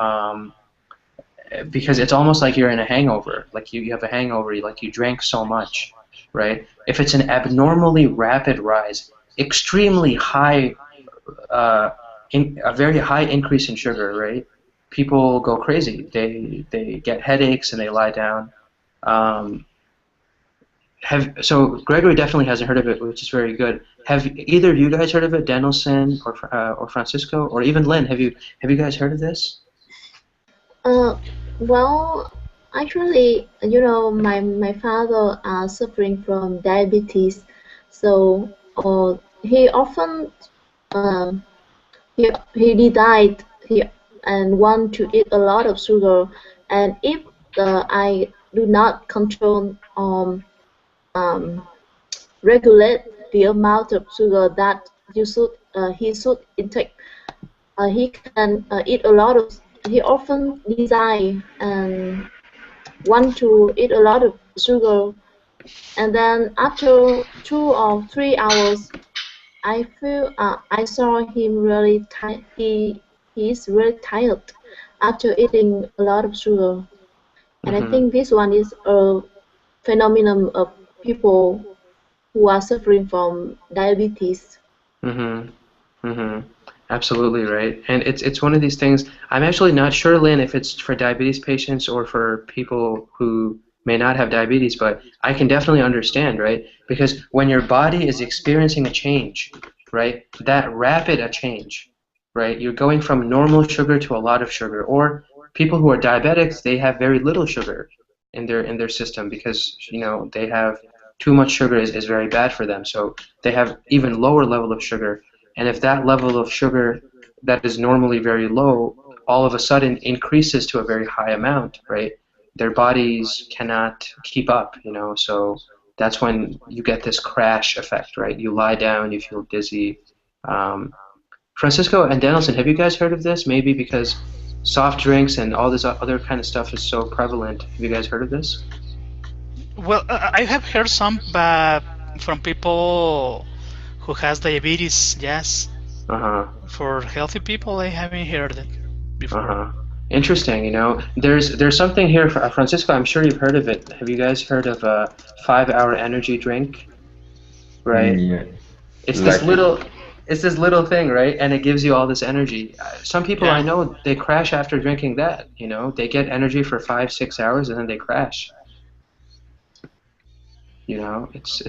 because it's almost like you're in a hangover. Like you have a hangover, like you drank so much, right? If it's an abnormally rapid rise, extremely high, uh, a very high increase in sugar, right? People go crazy. They get headaches and they lie down. Um, so Gregory definitely hasn't heard of it, which is very good. Have either of you guys heard of it, Danielson or Francisco or even Lynn? Have you guys heard of this? Uh, well, actually, my father suffering from diabetes, so he often um, he died he and want to eat a lot of sugar, and if I do not control um, regulate the amount of sugar that he should intake, he can eat a lot of he often desire and want to eat a lot of sugar, and then after 2 or 3 hours, I saw him really tired. He is really tired after eating a lot of sugar, and I Mm-hmm. think this one is a phenomenon of people who are suffering from diabetes. Mm-hmm. Mm-hmm. Absolutely right. And it's one of these things. I'm actually not sure, Lynn, if it's for diabetes patients or for people who may not have diabetes, but I can definitely understand, right? Because when your body is experiencing a change, right, that rapid a change, right, you're going from normal sugar to a lot of sugar. Or people who are diabetics, they have very little sugar in their system because, they have too much sugar is very bad for them. So they have even lower level of sugar. And if that level of sugar that is normally very low all of a sudden increases to a very high amount, right? Their bodies cannot keep up, so that's when you get this crash effect, right? You lie down, you feel dizzy. Um, Francisco and Danielson, have you guys heard of this? Maybe because soft drinks and all this other kind of stuff is so prevalent. Have you guys heard of this? Well, I have heard some, but from people who has diabetes. Yes, Uh-huh. for healthy people, I haven't heard it before. Uh-huh. Interesting, There's something here for Francisco, I'm sure you've heard of it. Have you guys heard of a 5-hour energy drink? Right? Yeah, It's this like little it's this little thing, right? And it gives you all this energy. Some people I Yeah, know, they crash after drinking that, They get energy for 5, 6 hours and then they crash. yeah, It's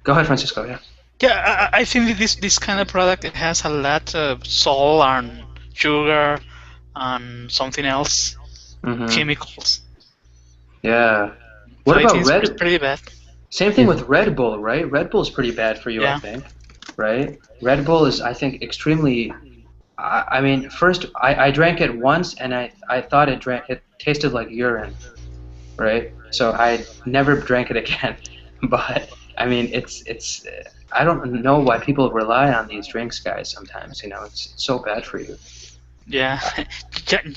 Go ahead, Francisco, yeah. yeah. I think that this kind of product, it has a lot of salt and sugar and something else, Mm-hmm. chemicals. Yeah. So What I about think it's pretty bad. Same thing if with Red Bull, right? Red Bull's pretty bad for you, I Yeah, think, right? Red Bull is, I think, extremely. I mean, first I drank it once and I thought it tasted like urine, right? So I never drank it again. But I mean, it's I don't know why people rely on these drinks, guys. Sometimes, it's so bad for you. yeah.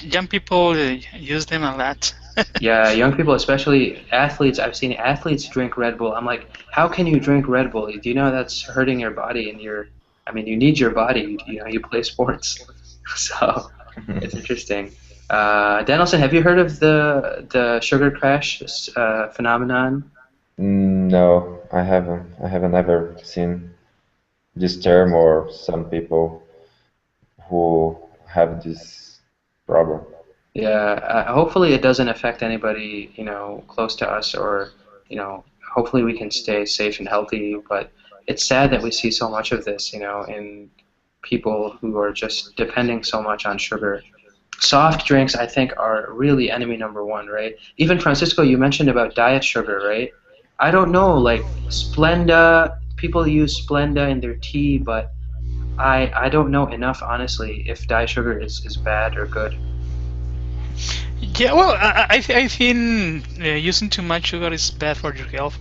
Young people use them a lot. Yeah, young people, especially athletes. I've seen athletes drink Red Bull. I'm like, how can you drink Red Bull? Do you know that's hurting your body and I mean, you need your body. You play sports, so it's interesting. Danielson, have you heard of the sugar crash phenomenon? no, I haven't. I haven't ever seen this term or some people who have this problem. Yeah, hopefully it doesn't affect anybody, close to us, or, hopefully we can stay safe and healthy. But it's sad that we see so much of this, in people who are just depending so much on sugar. Soft drinks, I think, are really enemy number one, right? Even Francisco, you mentioned about diet sugar, right? I don't know, like Splenda, people use Splenda in their tea, but I don't know enough, honestly, if diet sugar is bad or good. Yeah, well, I think using too much sugar is bad for your health.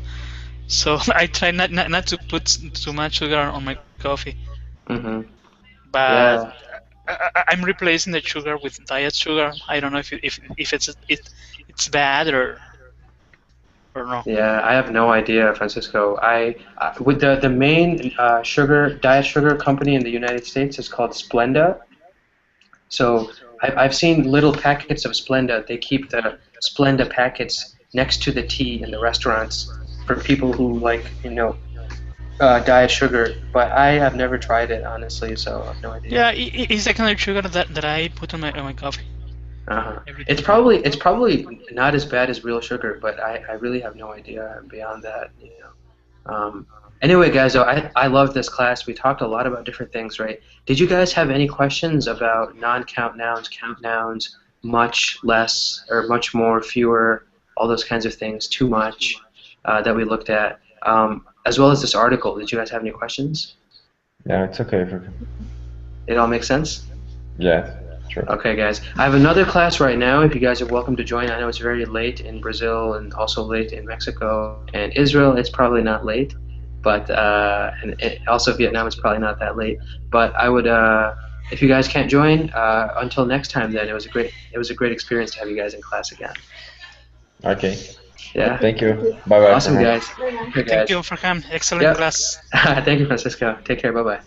So I try not to put too much sugar on my coffee. Hmm. But Yeah. I'm replacing the sugar with diet sugar. I don't know if it's bad or no. Yeah, I have no idea, Francisco. With the main diet sugar company in the United States is called Splenda. So I've seen little packets of Splenda. They keep the Splenda packets next to the tea in the restaurants for people who like, diet sugar. But I have never tried it, honestly, so I have no idea. Yeah, it's the kind of sugar that I put on my coffee Uh-huh. every It's day. probably not as bad as real sugar, but I really have no idea beyond that. Anyway, guys, though, I love this class. We talked a lot about different things, right? Did you guys have any questions about non-count nouns, count nouns, much less, or much more, fewer, all those kinds of things, too much, that we looked at, as well as this article? Did you guys have any questions? Yeah, it's okay. It all makes sense? Yeah, sure. Okay, guys. I have another class right now. If you guys are welcome to join. I know it's very late in Brazil and also late in Mexico and Israel. It's probably not late, but also Vietnam is probably not that late. But I would if you guys can't join, until next time, then it was a great experience to have you guys in class again. Okay. Yeah. Thank Thank you. you. Bye bye, Awesome, Farhan. guys. Bye bye. Here, Thank guys. you, Farham. Excellent Yep. class. Thank you, Francisco. Take care. Bye bye.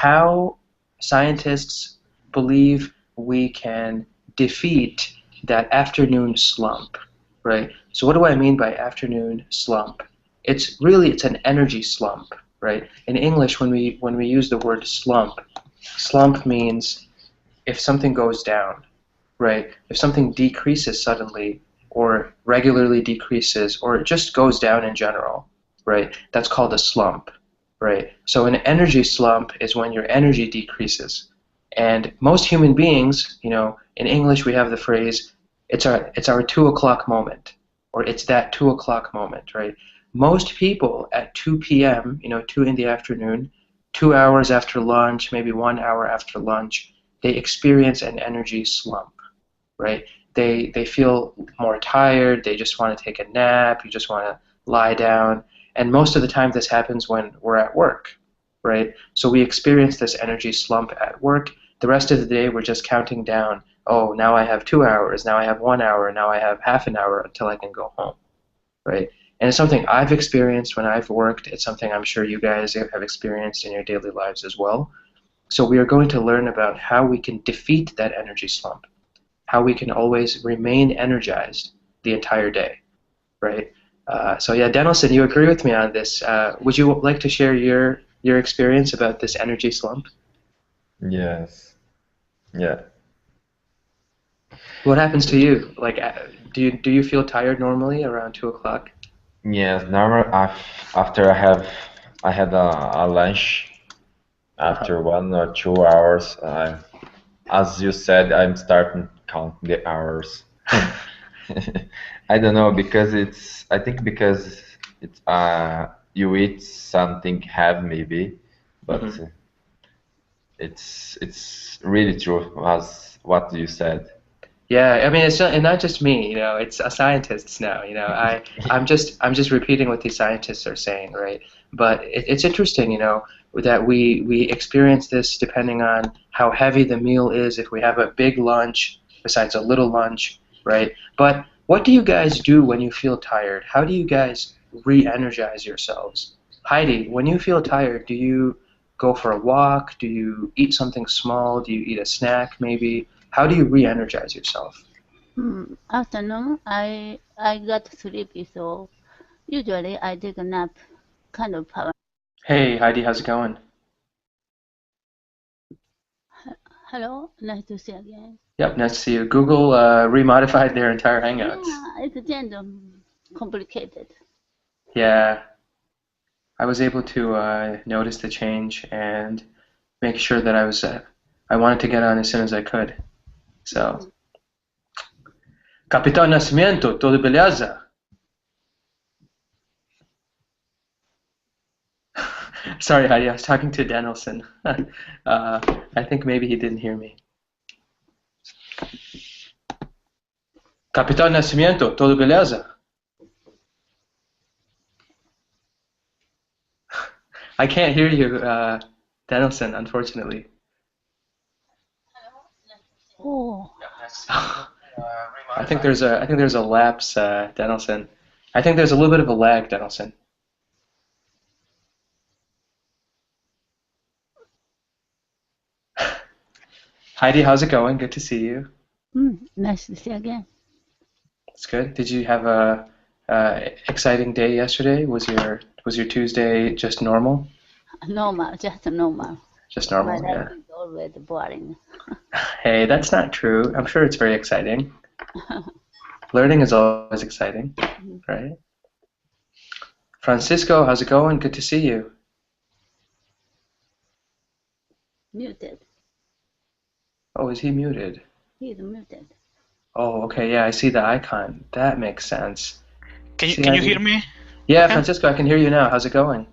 how scientists believe we can defeat that afternoon slump, right? So what do I mean by afternoon slump? It's an energy slump, right? In English, when we use the word slump, slump means if something goes down, right? If something decreases suddenly or regularly decreases or it just goes down in general, right? That's called a slump, right? So an energy slump is when your energy decreases. And most human beings, in English we have the phrase, it's our 2 o'clock moment, or it's that 2 o'clock moment, right? Most people at 2 p.m., 2 in the afternoon, 2 hours after lunch, maybe 1 hour after lunch, they experience an energy slump, right? They feel more tired, they just want to take a nap, you just want to lie down. And most of the time this happens when we're at work, right? So we experience this energy slump at work. The rest of the day we're just counting down, oh, now I have 2 hours, now I have 1 hour, now I have half an hour until I can go home, right? And it's something I've experienced when I've worked. It's something I'm sure you guys have experienced in your daily lives as well. So we are going to learn about how we can defeat that energy slump, how we can always remain energized the entire day, right? So yeah, Danielson, you agree with me on this. Would you like to share your experience about this energy slump? Yes. Yeah. What happens to you? Like, do you feel tired normally around 2 o'clock? Yes. Normal after I had a lunch after 1 or 2 hours. As you said, I'm starting to count the hours. I don't know because I think because you eat something heavy maybe, but it's really true as what you said. Yeah, I mean it's not just me, it's scientists now, I'm just repeating what these scientists are saying, right? But it's interesting, that we experience this depending on how heavy the meal is, if we have a big lunch besides a little lunch, right? But what do you guys do when you feel tired? How do you guys re-energize yourselves? Heidi, when you feel tired, do you go for a walk? Do you eat something small? Do you eat a snack maybe? How do you re-energize yourself? Afternoon, I got sleepy, so usually I take a nap, kind of power. Hey Heidi, how's it going? Hello, nice to see you again. Yep, nice to see you. Google remodified their entire Hangouts. Yeah, it's kind of complicated. Yeah, I was able to notice the change and make sure that I wanted to get on as soon as I could. So, Capitão Nascimento, todo beleza? Sorry, Heidi, I was talking to Danielson. I think maybe he didn't hear me. Capitão Nascimento, todo beleza? I can't hear you, Danielson, unfortunately. Oh. I think there's a lapse, Danielson. I think there's a little bit of a lag, Danielson. Heidi, how's it going? Good to see you. Nice to see you again. That's good. Did you have a exciting day yesterday? Was your Tuesday just normal? Normal, just normal. Just normal, My yeah. life is always boring. Hey, that's not true. I'm sure it's very exciting. Learning is always exciting, right? Francisco, how's it going? Good to see you. Muted. Oh, is he muted? He's muted. Oh, okay, yeah, I see the icon. That makes sense. Can you hear me? Yeah, Okay. Francisco, I can hear you now. How's it going?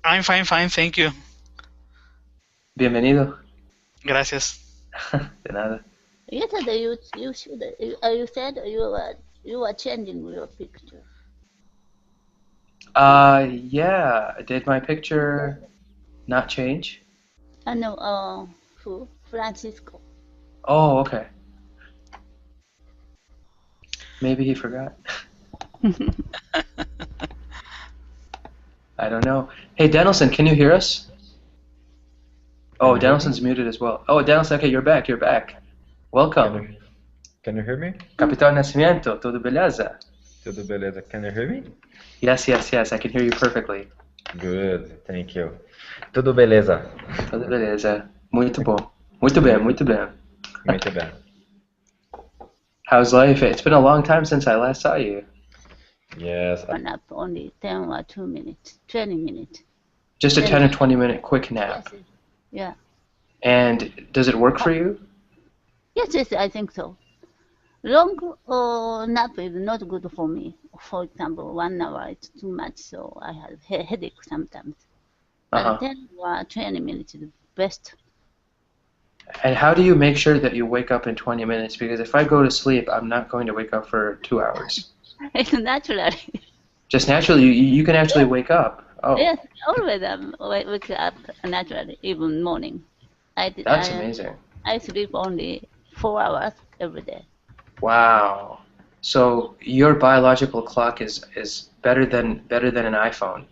I'm fine, thank you. Bienvenido. Gracias. De nada. Yesterday you said you were changing your picture. Yeah. Did my picture not change? No, who? Francisco. Oh, okay. Maybe he forgot. I don't know. Hey, Danielson, can you hear us? Oh, Can you hear Danielson's me? muted as well. Oh, Danielson, okay, you're back. You're back. Welcome. Can you hear me? Capitão Nascimento, tudo beleza? Tudo beleza? Can you hear me? Yes, yes, yes. I can hear you perfectly. Good, thank you. Tudo beleza? Tudo beleza. Muito bom. Muito bem, muito bem. Muito bem. How's life? It's been a long time since I last saw you. Yes. One up only 10 or 2 minutes, 20 minutes. Just a 10 or 20 minute quick nap. Yes, yeah. And does it work for you? Yes, yes, I think so. Long nap is not good for me. For example, 1 hour is too much, so I have headache sometimes. But 10 or 20 minutes is best. And how do you make sure that you wake up in 20 minutes? Because if I go to sleep, I'm not going to wake up for 2 hours. It's naturally. Just naturally, you can actually wake up. Oh. Yes, always wake up naturally, even morning. That's amazing. I sleep only 4 hours every day. Wow. So your biological clock is better than an iPhone.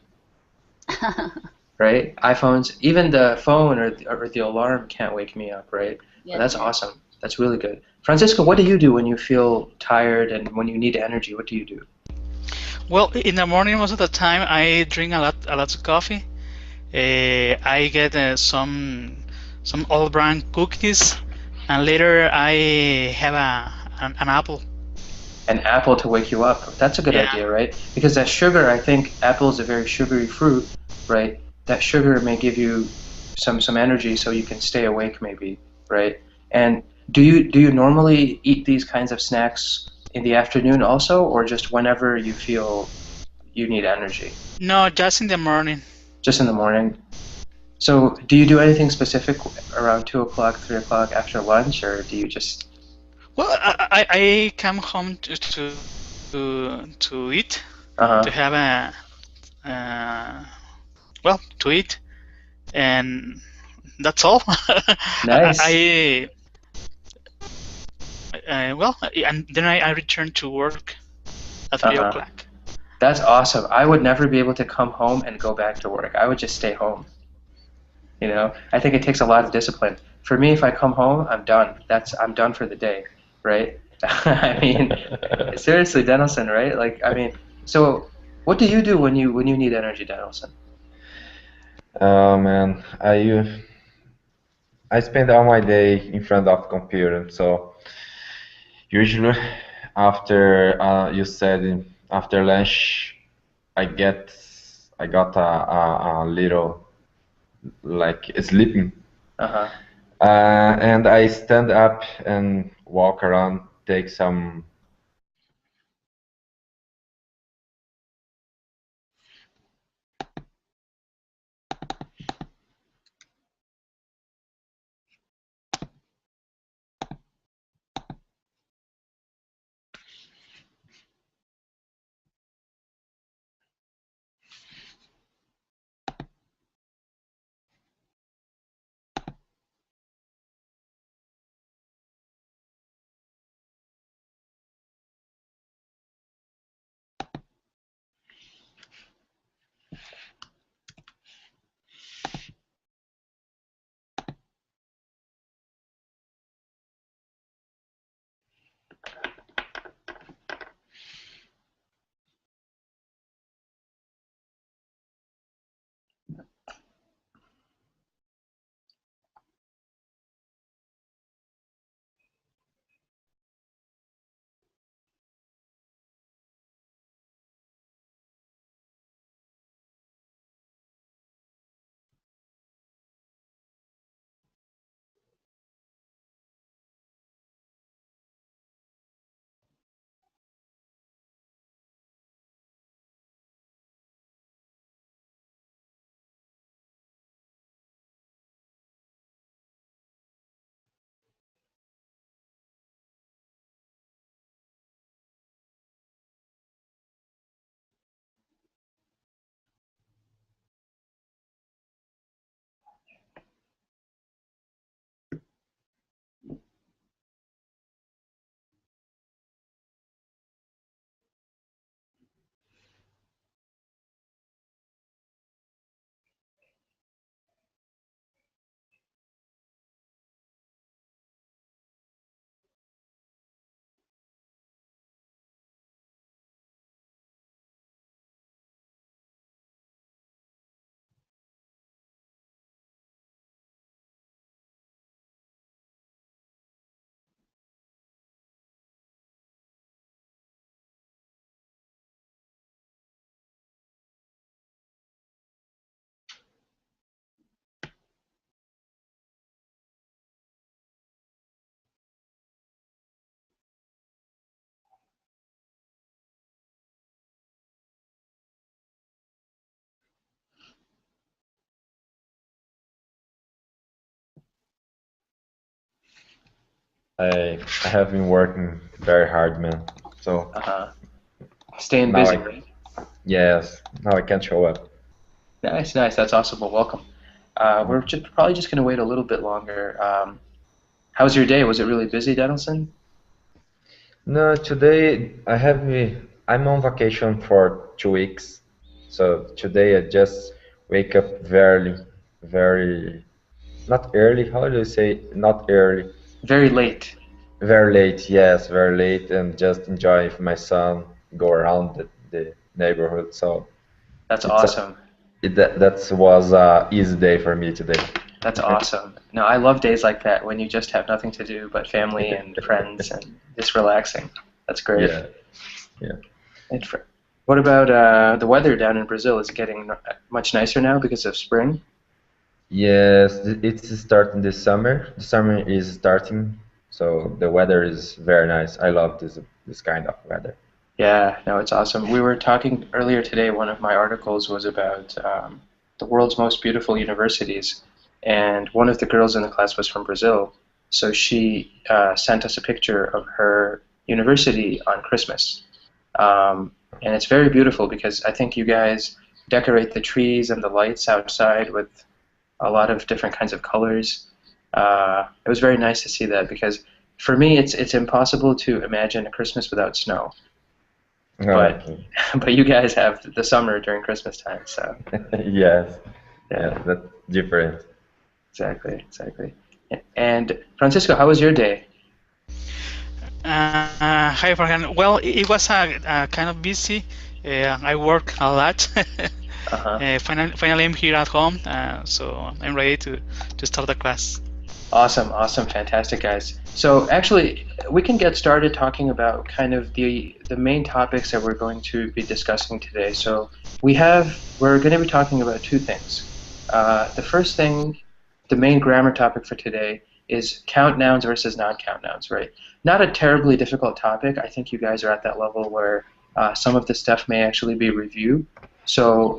Right? iPhones, even the phone or the alarm can't wake me up, right? Yes, that's awesome. That's really good. Francisco, what do you do when you feel tired and when you need energy? What do you do? Well, in the morning, most of the time, I drink a lot of coffee. I get some all brand cookies, and later I have an apple. An apple to wake you up. That's a good idea, right? Because that sugar, I think apple is a very sugary fruit, right? That sugar may give you some energy so you can stay awake maybe, right? And do you normally eat these kinds of snacks in the afternoon also, or just whenever you feel you need energy? No, just in the morning. Just in the morning. So do you do anything specific around 2 o'clock, 3 o'clock after lunch, or do you just... Well, I come home to eat, to have to eat, and that's all. Nice. And then I return to work at 3 o'clock. That's awesome. I would never be able to come home and go back to work. I would just stay home. You know, I think it takes a lot of discipline. For me, if I come home, I'm done. I'm done for the day, right? I mean, seriously, Danielson, right? Like, I mean, so what do you do when you need energy, Danielson? Oh man, I spend all my day in front of computer, so usually after you said after lunch, I got a little like sleeping. And I stand up and walk around, take some I have been working very hard, man. So Staying now busy, right? yes, now I can show up. Nice, nice. That's awesome. Well, welcome. We're probably just going to wait a little bit longer. How was your day? Was it really busy, Denelson? No, today I'm on vacation for 2 weeks. So today I just wake up very not early. How do you say not early? Very late. Very late, yes, very late, and just enjoy with my son, go around the neighborhood. So That's it's awesome. that was a easy day for me today. That's awesome. No, I love days like that when you just have nothing to do but family and friends and just relaxing. That's great. Yeah, yeah. What about the weather down in Brazil? Is it getting much nicer now because of spring? Yes, it's starting this summer. The summer is starting, so the weather is very nice. I love this kind of weather. Yeah, no, it's awesome. We were talking earlier today, one of my articles was about the world's most beautiful universities, and one of the girls in the class was from Brazil, so she sent us a picture of her university on Christmas. And it's very beautiful because I think you guys decorate the trees and the lights outside with a lot of different kinds of colors. It was very nice to see that because for me, it's impossible to imagine a Christmas without snow. But Okay. but you guys have the summer during Christmas time, so Yes, yeah, yes, that's different. exactly, exactly. And Francisco, how was your day? Hi, Farhan. Well, it was a kind of busy. I work a lot. Finally, I'm here at home, so I'm ready to start the class. Awesome, awesome, fantastic, guys. So actually, we can get started talking about kind of the main topics that we're going to be discussing today. So we're going to be talking about two things. The first thing, the main grammar topic for today is count nouns versus non-count nouns, right? Not a terribly difficult topic. I think you guys are at that level where some of the stuff may actually be review. So,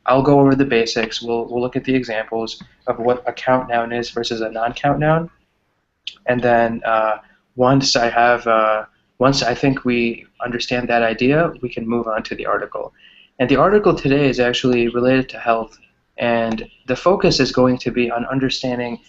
I'll go over the basics. We'll look at the examples of what a count noun is versus a non-count noun, and then once I think we understand that idea, we can move on to the article. And the article today is actually related to health, and the focus is going to be on understanding